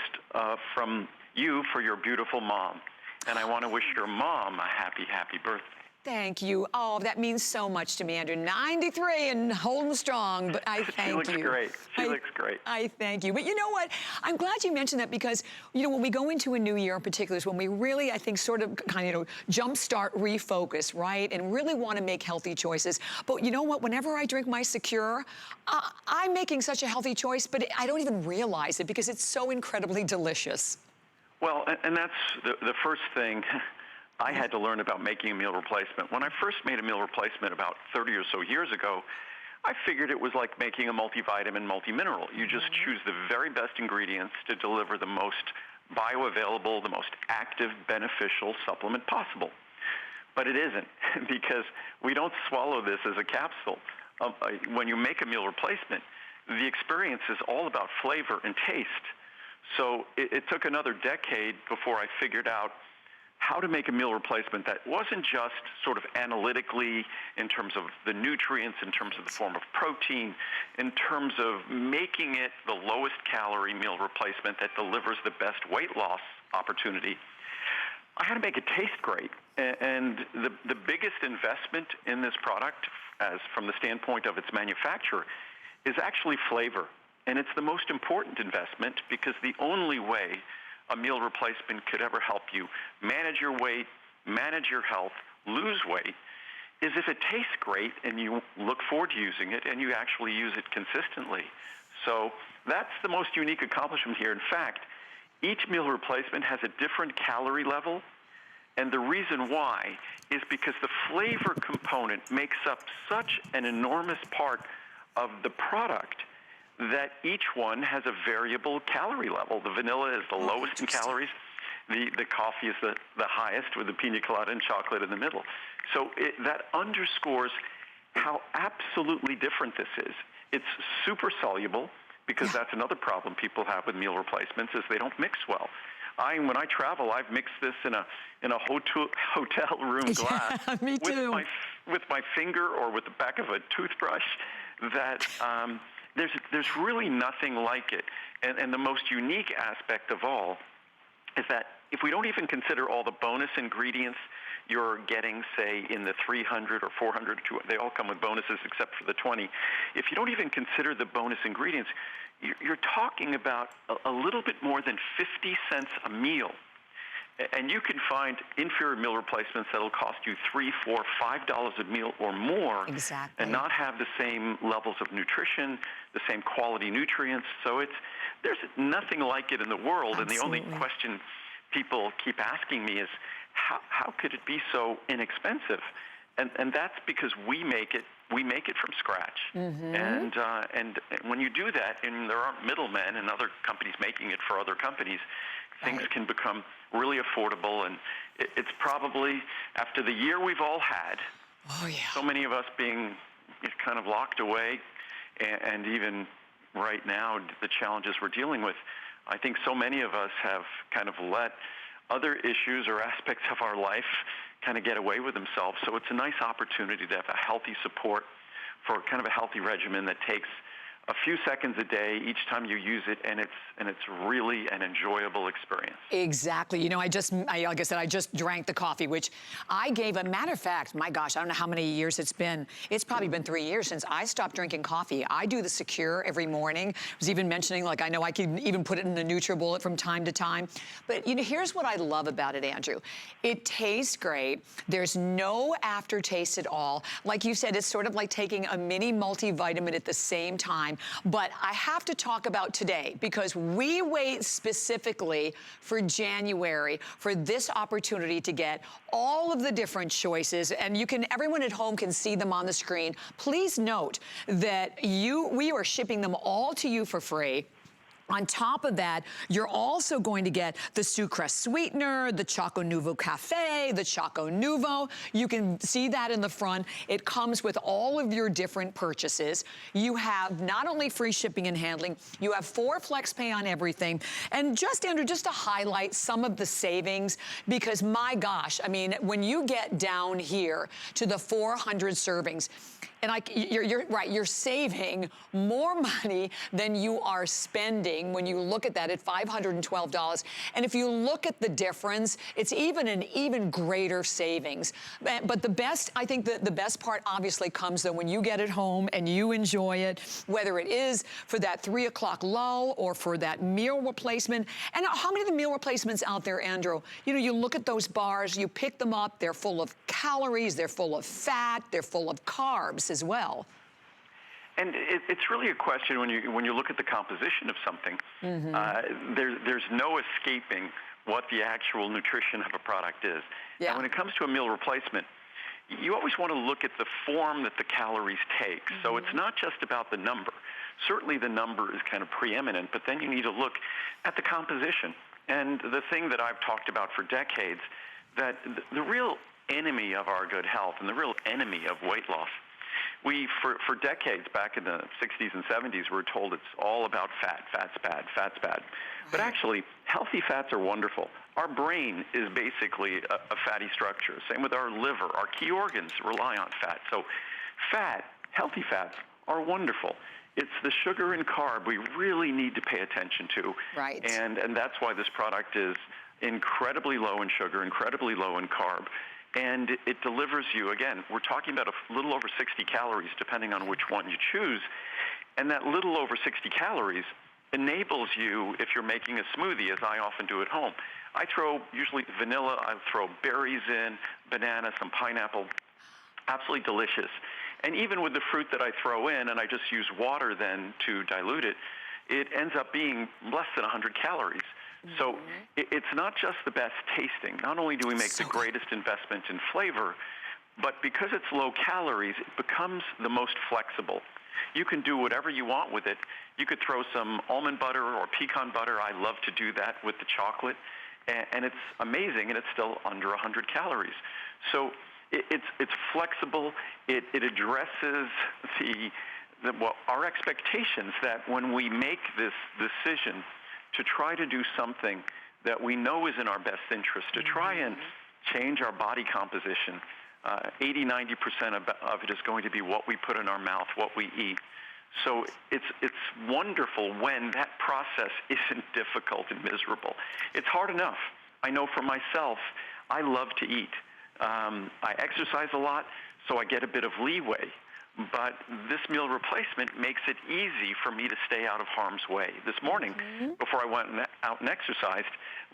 [SPEAKER 6] from you for your beautiful mom. And I want to wish your mom a happy, happy birthday.
[SPEAKER 2] Thank you. Oh, that means so much to me, Andrew. 93 and holding strong, but I thank you.
[SPEAKER 6] She looks great. She looks great.
[SPEAKER 2] I thank you. But you know what? I'm glad you mentioned that because, you know, when we go into a new year in particular is when we really, I think, sort of kind of, you know, jumpstart, refocus, right? And really want to make healthy choices. But you know what? Whenever I drink my Secure, I'm making such a healthy choice, but I don't even realize it because it's so incredibly delicious.
[SPEAKER 6] Well, and that's the first thing I had to learn about making a meal replacement. When I first made a meal replacement about 30 or so years ago, I figured it was like making a multivitamin, multimineral. You just choose the very best ingredients to deliver the most bioavailable, the most active, beneficial supplement possible. But it isn't, because we don't swallow this as a capsule. When you make a meal replacement, the experience is all about flavor and taste. So it took another decade before I figured out how to make a meal replacement that wasn't just sort of analytically in terms of the nutrients, in terms of the form of protein, in terms of making it the lowest calorie meal replacement that delivers the best weight loss opportunity. I had to make it taste great. And the biggest investment in this product, as from the standpoint of its manufacturer, is actually flavor. And it's the most important investment because the only way a meal replacement could ever help you manage your weight, manage your health, lose weight, is if it tastes great and you look forward to using it and you actually use it consistently. So that's the most unique accomplishment here. In fact, each meal replacement has a different calorie level, and the reason why is because the flavor component makes up such an enormous part of the product that each one has a variable calorie level. The vanilla is the lowest in calories. The coffee is the highest, with the pina colada and chocolate in the middle. So that underscores how absolutely different this is. It's super soluble, because that's another problem people have with meal replacements, is they don't mix well. When I travel, I've mixed this in a hotel room glass.
[SPEAKER 2] Yeah, me too.
[SPEAKER 6] With my finger or with the back of a toothbrush. That there's really nothing like it. And the most unique aspect of all is that if we don't even consider all the bonus ingredients you're getting, say, in the 300 or 400, they all come with bonuses except for the 20. If you don't even consider the bonus ingredients, you're talking about a little bit more than 50 cents a meal. And you can find inferior meal replacements that'll cost you $3, $4, $5 a meal or more,
[SPEAKER 2] exactly,
[SPEAKER 6] and not have the same levels of nutrition, the same quality nutrients. So there's nothing like it in the world.
[SPEAKER 2] Absolutely.
[SPEAKER 6] And the only question people keep asking me is, how could it be so inexpensive? And that's because we make it from scratch. Mm-hmm. And when you do that, and there aren't middlemen and other companies making it for other companies, things can become really affordable. And it's probably, after the year we've all had, so many of us being kind of locked away, and even right now, the challenges we're dealing with, I think so many of us have kind of let other issues or aspects of our life kind of get away with themselves. So it's a nice opportunity to have a healthy support for kind of a healthy regimen that takes a few seconds a day each time you use it, and it's really an enjoyable experience.
[SPEAKER 2] Exactly. You know, like I said, I just drank the coffee, which I gave, a matter of fact, my gosh, I don't know how many years it's been. It's probably been 3 years since I stopped drinking coffee. I do the Secure every morning. I was even mentioning, like, I know I can even put it in the NutriBullet from time to time. But, you know, here's what I love about it, Andrew. It tastes great. There's no aftertaste at all. Like you said, it's sort of like taking a mini multivitamin at the same time. But I have to talk about today, because we wait specifically for January for this opportunity to get all of the different choices, and everyone at home can see them on the screen. Please note that we are shipping them all to you for free. On top of that, you're also going to get the Sucrose sweetener, the Choco Nuvo Cafe, the Choco Nuvo. You can see that in the front. It comes with all of your different purchases. You have not only free shipping and handling, you have 4 flex pay on everything. And just, Andrew, just to highlight some of the savings, because my gosh, I mean, when you get down here to the 400 servings, And you're right, you're saving more money than you are spending when you look at that at $512. And if you look at the difference, it's an even greater savings. But the best, I think the best part obviously comes though when you get it home and you enjoy it, whether it is for that 3 o'clock lull or for that meal replacement. And how many of the meal replacements out there, Andrew, you know, you look at those bars, you pick them up, they're full of calories, they're full of fat, they're full of carbs as well.
[SPEAKER 6] And it's really a question when you look at the composition of something. There's no escaping what the actual nutrition of a product is.
[SPEAKER 2] Yeah.
[SPEAKER 6] And when it comes to a meal replacement, you always want to look at the form that the calories take. So it's not just about the number. Certainly the number is kind of preeminent, but then you need to look at the composition. And the thing that I've talked about for decades, that the real enemy of our good health and the real enemy of weight loss, for decades back in the 60s and 70s, we were told it's all about fat. Fat's bad, fat's bad. But actually, healthy fats are wonderful. Our brain is basically a fatty structure. Same with our liver. Our key organs rely on fat. So fat, healthy fats are wonderful. It's the sugar and carb we really need to pay attention to.
[SPEAKER 2] Right.
[SPEAKER 6] And that's why this product is incredibly low in sugar, incredibly low in carb. And it delivers you, again, we're talking about a little over 60 calories, depending on which one you choose. And that little over 60 calories enables you, if you're making a smoothie, as I often do at home. I throw usually vanilla, I throw berries in, banana, some pineapple. Absolutely delicious. And even with the fruit that I throw in, and I just use water then to dilute it, it ends up being less than 100 calories. So it's not just the best tasting. Not only do we make the greatest investment in flavor, but because it's low calories, it becomes the most flexible. You can do whatever you want with it. You could throw some almond butter or pecan butter. I love to do that with the chocolate. And it's amazing, and it's still under 100 calories. So it's flexible. It addresses our expectations that when we make this decision to try to do something that we know is in our best interest, to try and change our body composition. 80–90% of it is going to be what we put in our mouth, what we eat. So it's wonderful when that process isn't difficult and miserable. It's hard enough. I know for myself, I love to eat. I exercise a lot, so I get a bit of leeway. But this meal replacement makes it easy for me to stay out of harm's way. This morning, before I went out and exercised,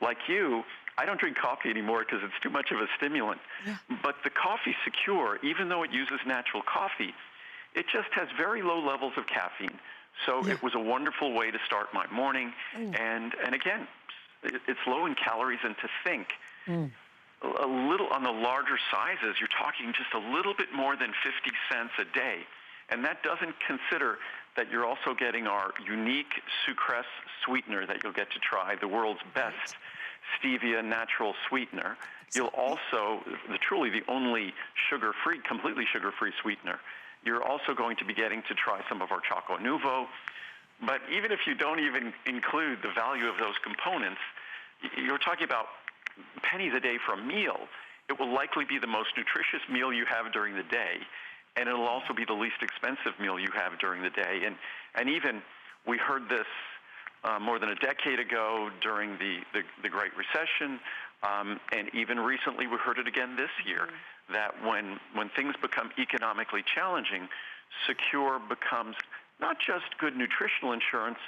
[SPEAKER 6] like you, I don't drink coffee anymore because it's too much of a stimulant. But the Coffee Secure, even though it uses natural coffee, it just has very low levels of caffeine. So it was a wonderful way to start my morning. And again, it's low in calories, and to think a little on the larger sizes, you're talking just a little bit more than 50 cents a day. And that doesn't consider that you're also getting our unique sucrose sweetener that you'll get to try, the world's best stevia natural sweetener. You'll also, truly the only sugar-free, completely sugar-free sweetener. You're also going to be getting to try some of our Choco Nuvo. But even if you don't even include the value of those components, you're talking about pennies a day for a meal. It will likely be the most nutritious meal you have during the day, and it'll also be the least expensive meal you have during the day. And even we heard this more than a decade ago during the Great Recession, and even recently we heard it again this year, that when things become economically challenging, Secure becomes not just good nutritional insurance,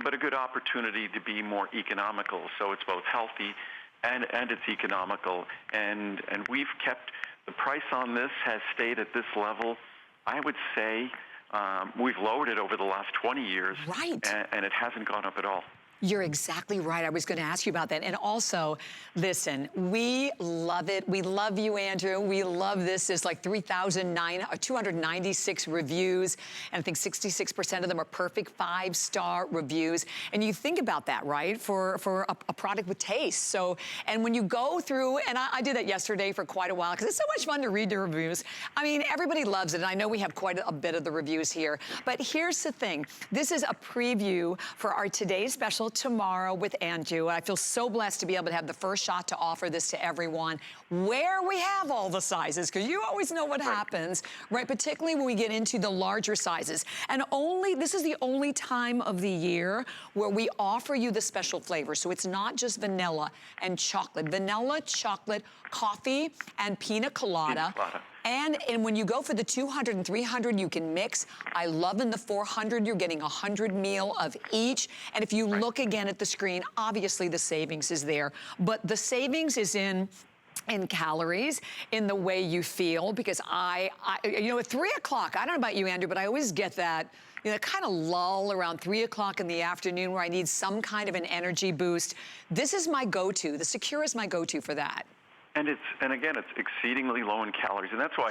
[SPEAKER 6] but a good opportunity to be more economical. So it's both healthy and it's economical. And we've kept, the price on this has stayed at this level. I would say we've lowered it over the last 20 years.
[SPEAKER 2] Right.
[SPEAKER 6] And it hasn't gone up at all.
[SPEAKER 2] You're exactly right. I was going to ask you about that. And also, listen, we love it. We love you, Andrew. We love this. There's like 296 reviews, and I think 66% of them are perfect 5-star reviews. And you think about that, right, for a product with taste. So, and when you go through, and I did that yesterday for quite a while, because it's so much fun to read the reviews. I mean, everybody loves it, and I know we have quite a bit of the reviews here. But here's the thing. This is a preview for our today's special until tomorrow with Andrew. I feel so blessed to be able to have the first shot to offer this to everyone where we have all the sizes, because you always know what happens, right? Particularly when we get into the larger sizes. And this is the only time of the year where we offer you the special flavors. So it's not just vanilla and chocolate. Vanilla, chocolate, coffee, and pina colada. And when you go for the 200 and 300, you can mix. I love in the 400, you're getting 100 meal of each. And if you look again at the screen, obviously the savings is there. But the savings is in calories, in the way you feel, because you know, at 3 o'clock, I don't know about you, Andrew, but I always get that, you know, kind of lull around 3 o'clock in the afternoon where I need some kind of an energy boost. This is my go-to. The Secure is my go-to for that.
[SPEAKER 6] And again, it's exceedingly low in calories, and that's why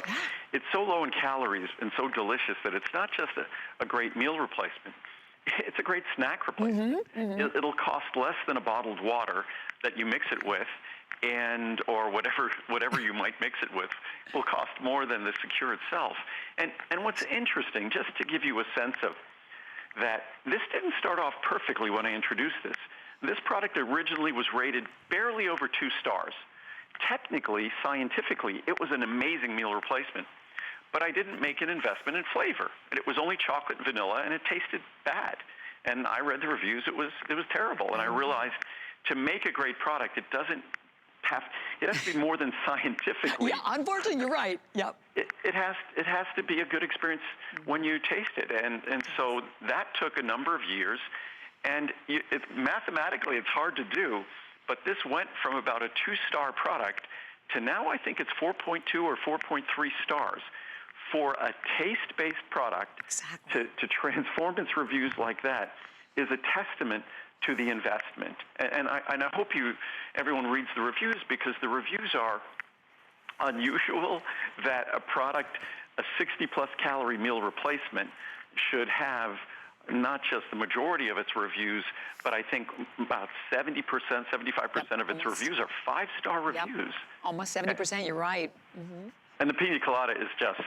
[SPEAKER 6] it's so low in calories and so delicious that it's not just a great meal replacement. It's a great snack replacement. It'll cost less than a bottled water that you mix it with, or whatever you might mix it with, will cost more than the Secure itself. And what's interesting, just to give you a sense of that, this didn't start off perfectly when I introduced this. This product originally was rated barely over 2 stars. Technically, scientifically, it was an amazing meal replacement, but I didn't make an investment in flavor. It was only chocolate and vanilla, and it tasted bad. And I read the reviews; it was terrible. And I realized to make a great product, it has to be more than scientifically.
[SPEAKER 2] Yeah, unfortunately, you're right. Yep.
[SPEAKER 6] It has to be a good experience when you taste it, and so that took a number of years, and mathematically, it's hard to do. But this went from about a 2-star product to now I think it's 4.2 or 4.3 stars. For a taste-based product to transform its reviews like that is a testament to the investment. And I hope everyone reads the reviews, because the reviews are unusual that a product, a 60-plus calorie meal replacement, should have not just the majority of its reviews, but I think about 70%, 75% of its reviews are 5-star reviews.
[SPEAKER 2] Almost 70%, you're right.
[SPEAKER 6] And the pina colada is just,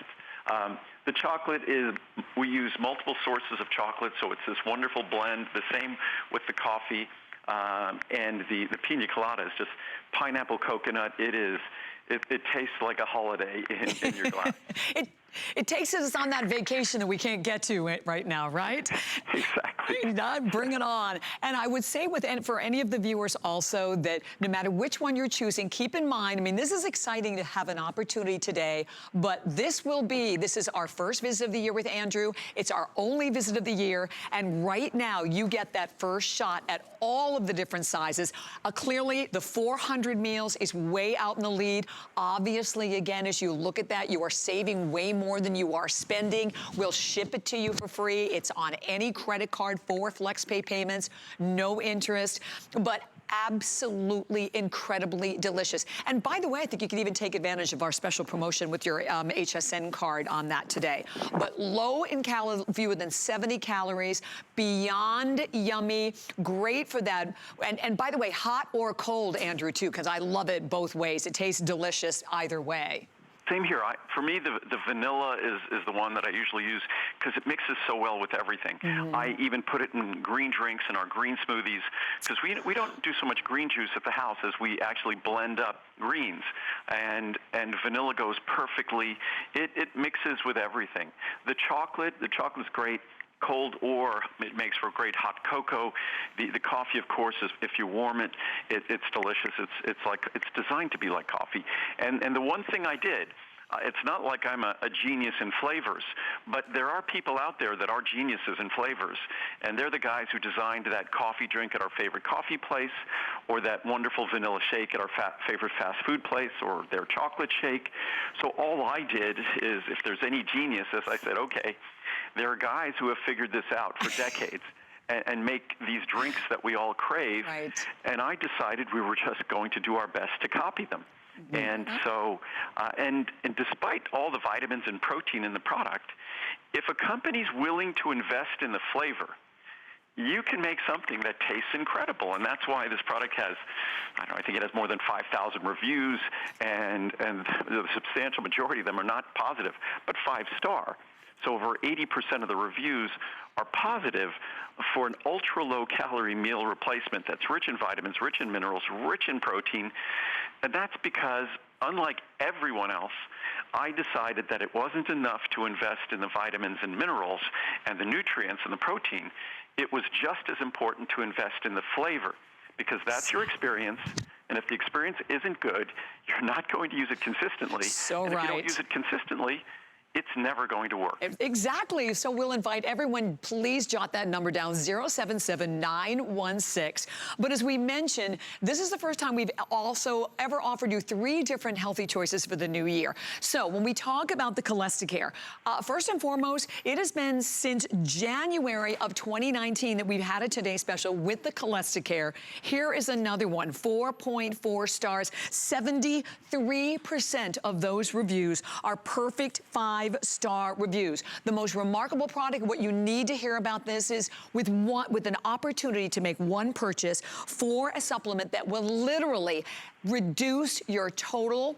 [SPEAKER 6] the chocolate is, we use multiple sources of chocolate, so it's this wonderful blend. The same with the coffee, and the pina colada is just pineapple coconut. It tastes like a holiday in your glass.
[SPEAKER 2] It takes us on that vacation that we can't get to right now, right?
[SPEAKER 6] Exactly.
[SPEAKER 2] Bring it on. And I would say for any of the viewers also that no matter which one you're choosing, keep in mind, I mean, this is exciting to have an opportunity today, but this is our first visit of the year with Andrew. It's our only visit of the year. And right now you get that first shot at all of the different sizes. Clearly the 400 meals is way out in the lead. Obviously, again, as you look at that, you are saving way more than you are spending. We'll ship it to you for free. It's on any credit card for FlexPay payments, no interest, but absolutely incredibly delicious. And by the way, I think you can even take advantage of our special promotion with your HSN card on that today. But low in fewer than 70 calories, beyond yummy, great for that. And by the way, hot or cold, Andrew, too, because I love it both ways. It tastes delicious either way.
[SPEAKER 6] Same here. For me, the vanilla is the one that I usually use because it mixes so well with everything. I even put it in green drinks and our green smoothies, because we don't do so much green juice at the house as we actually blend up greens. And vanilla goes perfectly. It mixes with everything. The chocolate's great. Cold, or it makes for great hot cocoa. The coffee, of course, is, if you warm it, it's delicious. It's designed to be like coffee. And the one thing I did, it's not like I'm a genius in flavors, but there are people out there that are geniuses in flavors, and they're the guys who designed that coffee drink at our favorite coffee place, or that wonderful vanilla shake at our favorite fast food place, or their chocolate shake. So all I did is, if there's any genius, as I said, okay, there are guys who have figured this out for decades and make these drinks that we all crave. Right. And I decided we were just going to do our best to copy them. And so, and despite all the vitamins and protein in the product, if a company's willing to invest in the flavor, you can make something that tastes incredible. And that's why this product has, I think it has more than 5,000 reviews, and the substantial majority of them are not positive, but 5-star. So over 80% of the reviews are positive for an ultra-low calorie meal replacement that's rich in vitamins, rich in minerals, rich in protein. And that's because, unlike everyone else, I decided that it wasn't enough to invest in the vitamins and minerals and the nutrients and the protein. It was just as important to invest in the flavor, because that's your experience. And if the experience isn't good, you're not going to use it consistently.
[SPEAKER 2] So
[SPEAKER 6] and if
[SPEAKER 2] right.
[SPEAKER 6] you don't use it consistently, it's never going to work.
[SPEAKER 2] Exactly. So we'll invite everyone, please jot that number down, 077916. But as we mentioned, this is the first time we've also ever offered you 3 different healthy choices for the new year. So when we talk about the Cholesta-Care, first and foremost, it has been since January of 2019 that we've had a Today Special with the Cholesta-Care. Here is another one, 4.4 stars. 73% of those reviews are perfect 5-star reviews. The most remarkable product, what you need to hear about this is with an opportunity to make one purchase for a supplement that will literally reduce your total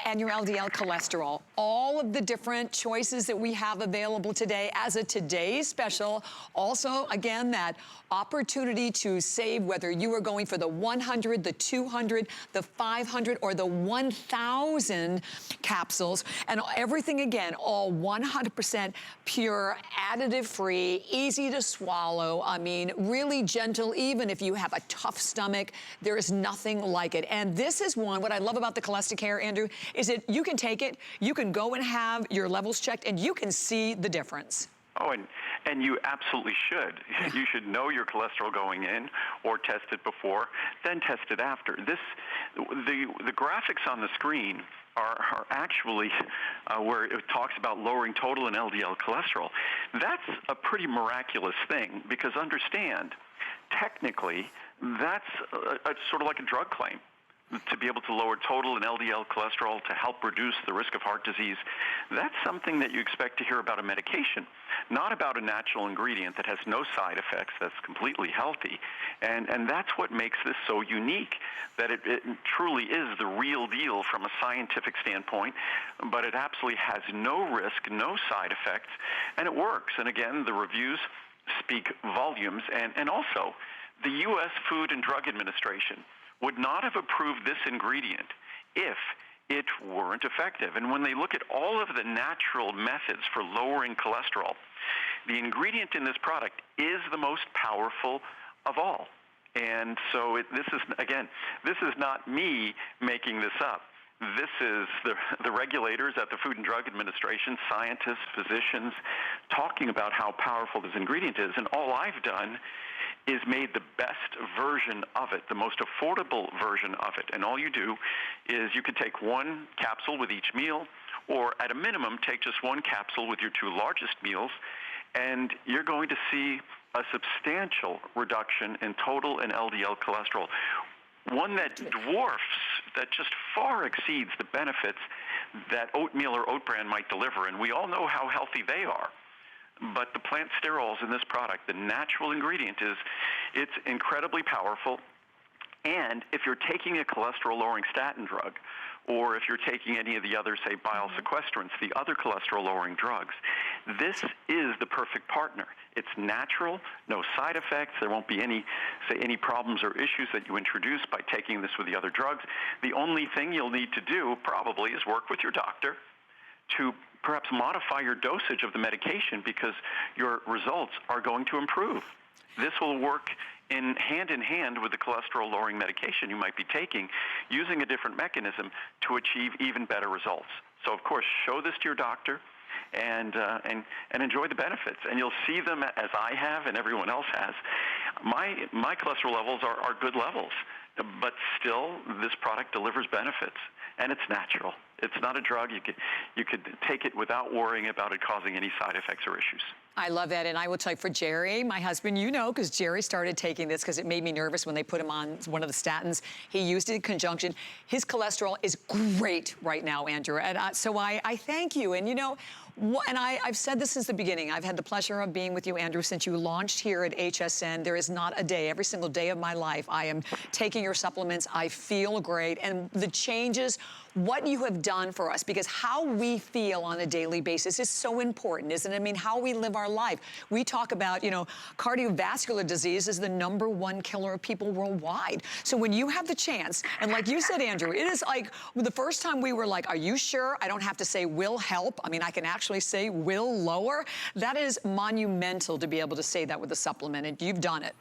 [SPEAKER 2] and your LDL cholesterol. All of the different choices that we have available today as a Today Special. Also, again, that opportunity to save, whether you are going for the 100, the 200, the 500, or the 1,000 capsules. And everything, again, all 100% pure, additive-free, easy to swallow. I mean, really gentle, even if you have a tough stomach. There is nothing like it. And this is one, what I love about the Cholesta-Care, Andrew, is that you can take it, you can go and have your levels checked, and you can see the difference.
[SPEAKER 6] Oh, and you absolutely should. You should know your cholesterol going in, or test it before, then test it after. The graphics on the screen are actually where it talks about lowering total and LDL cholesterol. That's a pretty miraculous thing, because understand, technically, that's sort of like a drug claim. To be able to lower total and LDL cholesterol to help reduce the risk of heart disease, that's something that you expect to hear about a medication, not about a natural ingredient that has no side effects, that's completely healthy. And that's what makes this so unique, that it truly is the real deal from a scientific standpoint, but it absolutely has no risk, no side effects, and it works. And again, the reviews speak volumes. And also, the U.S. Food and Drug Administration would not have approved this ingredient if it weren't effective. And when they look at all of the natural methods for lowering cholesterol, the ingredient in this product is the most powerful of all. And so this is not me making this up. This is the regulators at the Food and Drug Administration, scientists, physicians, talking about how powerful this ingredient is. And all I've done is made the best version of it, the most affordable version of it. And all you do is you could take 1 capsule with each meal, or at a minimum, take just 1 capsule with your 2 largest meals, and you're going to see a substantial reduction in total and LDL cholesterol. One that dwarfs, that just far exceeds the benefits that oatmeal or oat bran might deliver. And we all know how healthy they are. But the plant sterols in this product, the natural ingredient, it's incredibly powerful. And if you're taking a cholesterol-lowering statin drug, or if you're taking any of the other, say, bile sequestrants, the other cholesterol-lowering drugs, this is the perfect partner. It's natural, no side effects. There won't be any problems or issues that you introduce by taking this with the other drugs. The only thing you'll need to do probably is work with your doctor to perhaps modify your dosage of the medication, because your results are going to improve. This will work in hand with the cholesterol-lowering medication you might be taking, using a different mechanism to achieve even better results. So, of course, show this to your doctor and enjoy the benefits. And you'll see them as I have and everyone else has. My cholesterol levels are good levels, but still this product delivers benefits. And it's natural. It's not a drug. You could take it without worrying about it causing any side effects or issues.
[SPEAKER 2] I love that, and I will tell you, for Jerry, my husband, you know, because Jerry started taking this because it made me nervous when they put him on one of the statins. He used it in conjunction. His cholesterol is great right now, Andrew, and so I thank you. And you know, and I've said this since the beginning. I've had the pleasure of being with you, Andrew, since you launched here at HSN. There is not a day, every single day of my life, I am taking your supplements. I feel great, and the changes what you have done for us, because how we feel on a daily basis is so important, isn't it? I mean, how we live our life. We talk about, you know, cardiovascular disease is the #1 killer of people worldwide. So when you have the chance, and like you said, Andrew, it is like the first time we were like, are you sure? I don't have to say will help. I mean, I can actually say will lower. That is monumental to be able to say that with a supplement, and you've done it.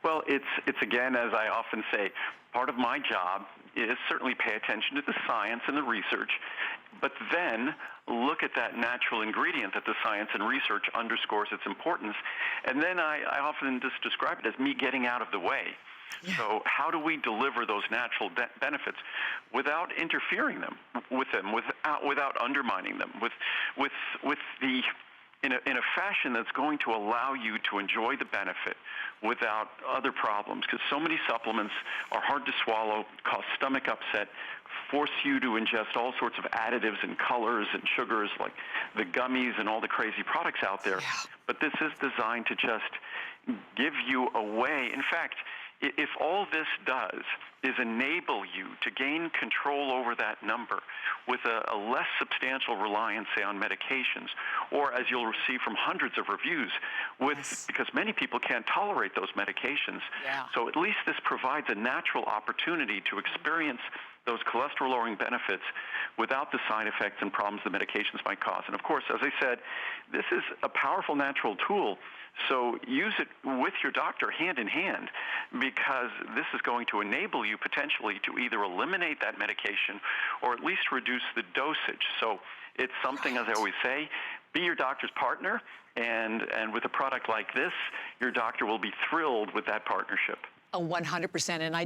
[SPEAKER 6] Well, it's again, as I often say, part of my job is certainly pay attention to the science and the research, but then look at that natural ingredient that the science and research underscores its importance. And then I often just describe it as me getting out of the way. Yeah. So how do we deliver those natural benefits without interfering with them, without undermining them, with the in a fashion that's going to allow you to enjoy the benefit without other problems? Because so many supplements are hard to swallow, cause stomach upset, force you to ingest all sorts of additives and colors and sugars like the gummies and all the crazy products out there. Yeah. But this is designed to just give you a way. In fact, if all this does is enable you to gain control over that number with a less substantial reliance, say, on medications, or as you'll receive from hundreds of reviews, because many people can't tolerate those medications. Yeah. So at least this provides a natural opportunity to experience those cholesterol-lowering benefits without the side effects and problems the medications might cause. And of course, as I said, this is a powerful natural tool. So use it with your doctor hand in hand, because this is going to enable you potentially to either eliminate that medication or at least reduce the dosage. So it's something, as I always say, be your doctor's partner, and with a product like this, your doctor will be thrilled with that partnership.
[SPEAKER 2] 100%. And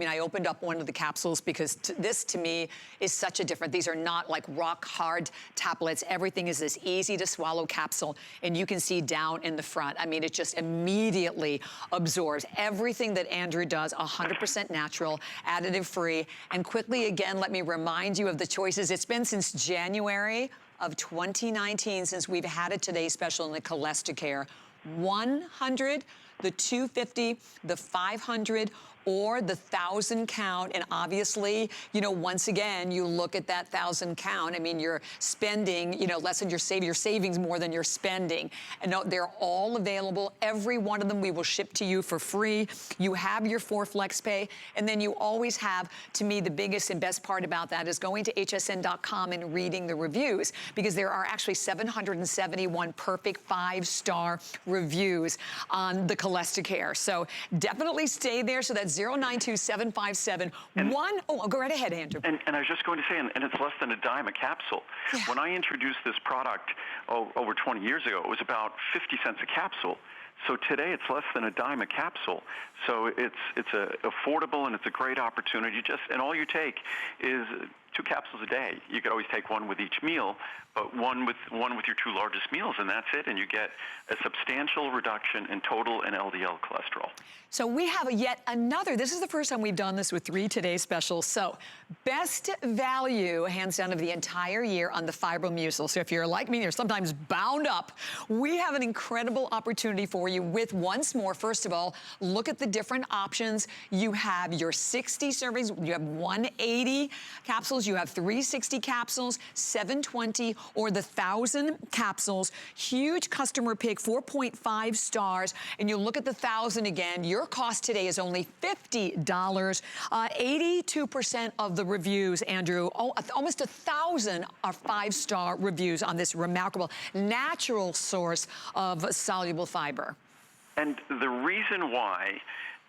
[SPEAKER 2] I opened up one of the capsules because this to me is such a different, these are not like rock hard tablets. Everything is this easy to swallow capsule, and you can see down in the front. I mean, it just immediately absorbs everything that Andrew does, 100% natural, additive free. And quickly again, let me remind you of the choices. It's been since January of 2019 since we've had a Today Special in the Cholesta-Care. 100, the 250, the 500, or the 1,000 count. And obviously, you know, once again, you look at that 1,000 count. I mean, you're spending, you know, less than your savings more than you're spending. And no, they're all available. Every one of them we will ship to you for free. You have your 4 flex pay. And then you always have, to me, the biggest and best part about that is going to hsn.com and reading the reviews, because there are actually 771 perfect 5-star reviews on the Cholesta-Care. So definitely stay there. So that's 092757 oh, go right ahead, Andrew.
[SPEAKER 6] And I was just going to say, and it's less than a dime a capsule. Yeah. When I introduced this product over 20 years ago, it was about 50 cents a capsule. So today it's less than a dime a capsule. So it's affordable, and it's a great opportunity. And all you take is 2 capsules a day. You could always take 1 with each meal, but one with your 2 largest meals, and that's it. And you get a substantial reduction in total and LDL cholesterol.
[SPEAKER 2] So we have yet another. This is the first time we've done this with 3 Today Specials. So best value, hands down, of the entire year on the FiberMucil. So if you're like me, you're sometimes bound up. We have an incredible opportunity for you with, once more, first of all, look at the different options. You have your 60 servings. You have 180 capsules. You have 360 capsules, 720, or the 1,000 capsules. Huge customer pick, 4.5 stars. And you look at the 1,000 again, your cost today is only $50. 82% of the reviews, Andrew, almost 1,000 are 5-star reviews on this remarkable natural source of soluble fiber.
[SPEAKER 6] And the reason why,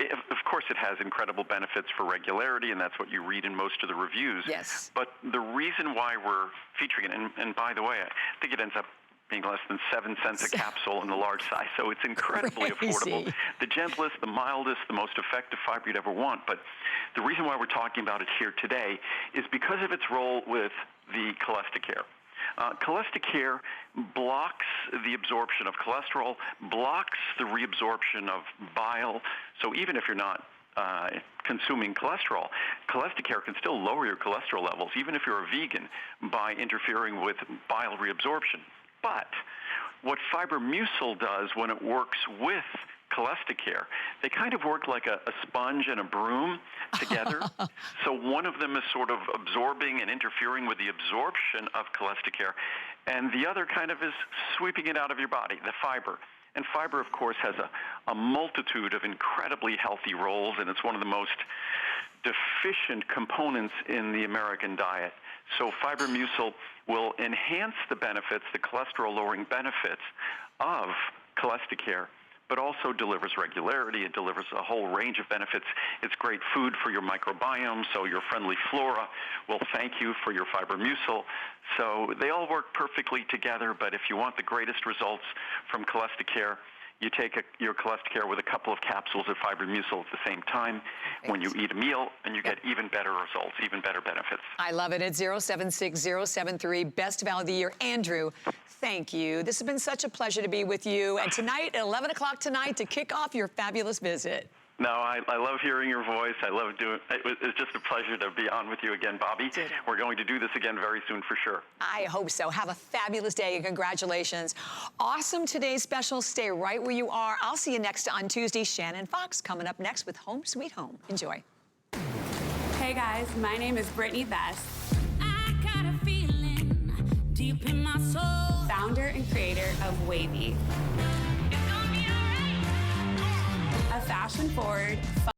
[SPEAKER 6] of course, it has incredible benefits for regularity, and that's what you read in most of the reviews. Yes. But the reason why we're featuring it, and by the way, I think it ends up being less than 7 cents a capsule in the large size, so it's incredibly affordable. The gentlest, the mildest, the most effective fiber you'd ever want. But the reason why we're talking about it here today is because of its role with the Cholesta-Care. Cholesta-Care blocks the absorption of cholesterol, blocks the reabsorption of bile. So even if you're not consuming cholesterol, Cholesta-Care can still lower your cholesterol levels, even if you're a vegan, by interfering with bile reabsorption. But what FiberMucil does when it works with Cholesta-Care, they kind of work like a sponge and a broom together. So one of them is sort of absorbing and interfering with the absorption of Cholesta-Care, and the other kind of is sweeping it out of your body, the fiber. And fiber, of course, has a multitude of incredibly healthy roles, and it's one of the most deficient components in the American diet. So FiberMucil will enhance the benefits, the cholesterol-lowering benefits of Cholesta-Care, but also delivers regularity. It delivers a whole range of benefits. It's great food for your microbiome, so your friendly flora will thank you for your FiberMucil. So they all work perfectly together, but if you want the greatest results from Cholesta-Care, you take your Cholesta-Care with a couple of capsules of FiberMucil at the same time when you eat a meal, and you get even better results, even better benefits.
[SPEAKER 2] I love it. It's 076073, best value of the year. Andrew, thank you. This has been such a pleasure to be with you. And tonight at 11 o'clock tonight to kick off your fabulous visit.
[SPEAKER 6] No, I love hearing your voice. I love doing it. It's just a pleasure to be on with you again, Bobby. We're going to do this again very soon for sure.
[SPEAKER 2] I hope so. Have a fabulous day and congratulations. Awesome today's special. Stay right where you are. I'll see you next on Tuesday. Shannon Fox coming up next with Home Sweet Home. Enjoy.
[SPEAKER 7] Hey guys, my name is Brittany Best. I got a feeling deep in my soul. Founder and creator of Wavy. A fashion-forward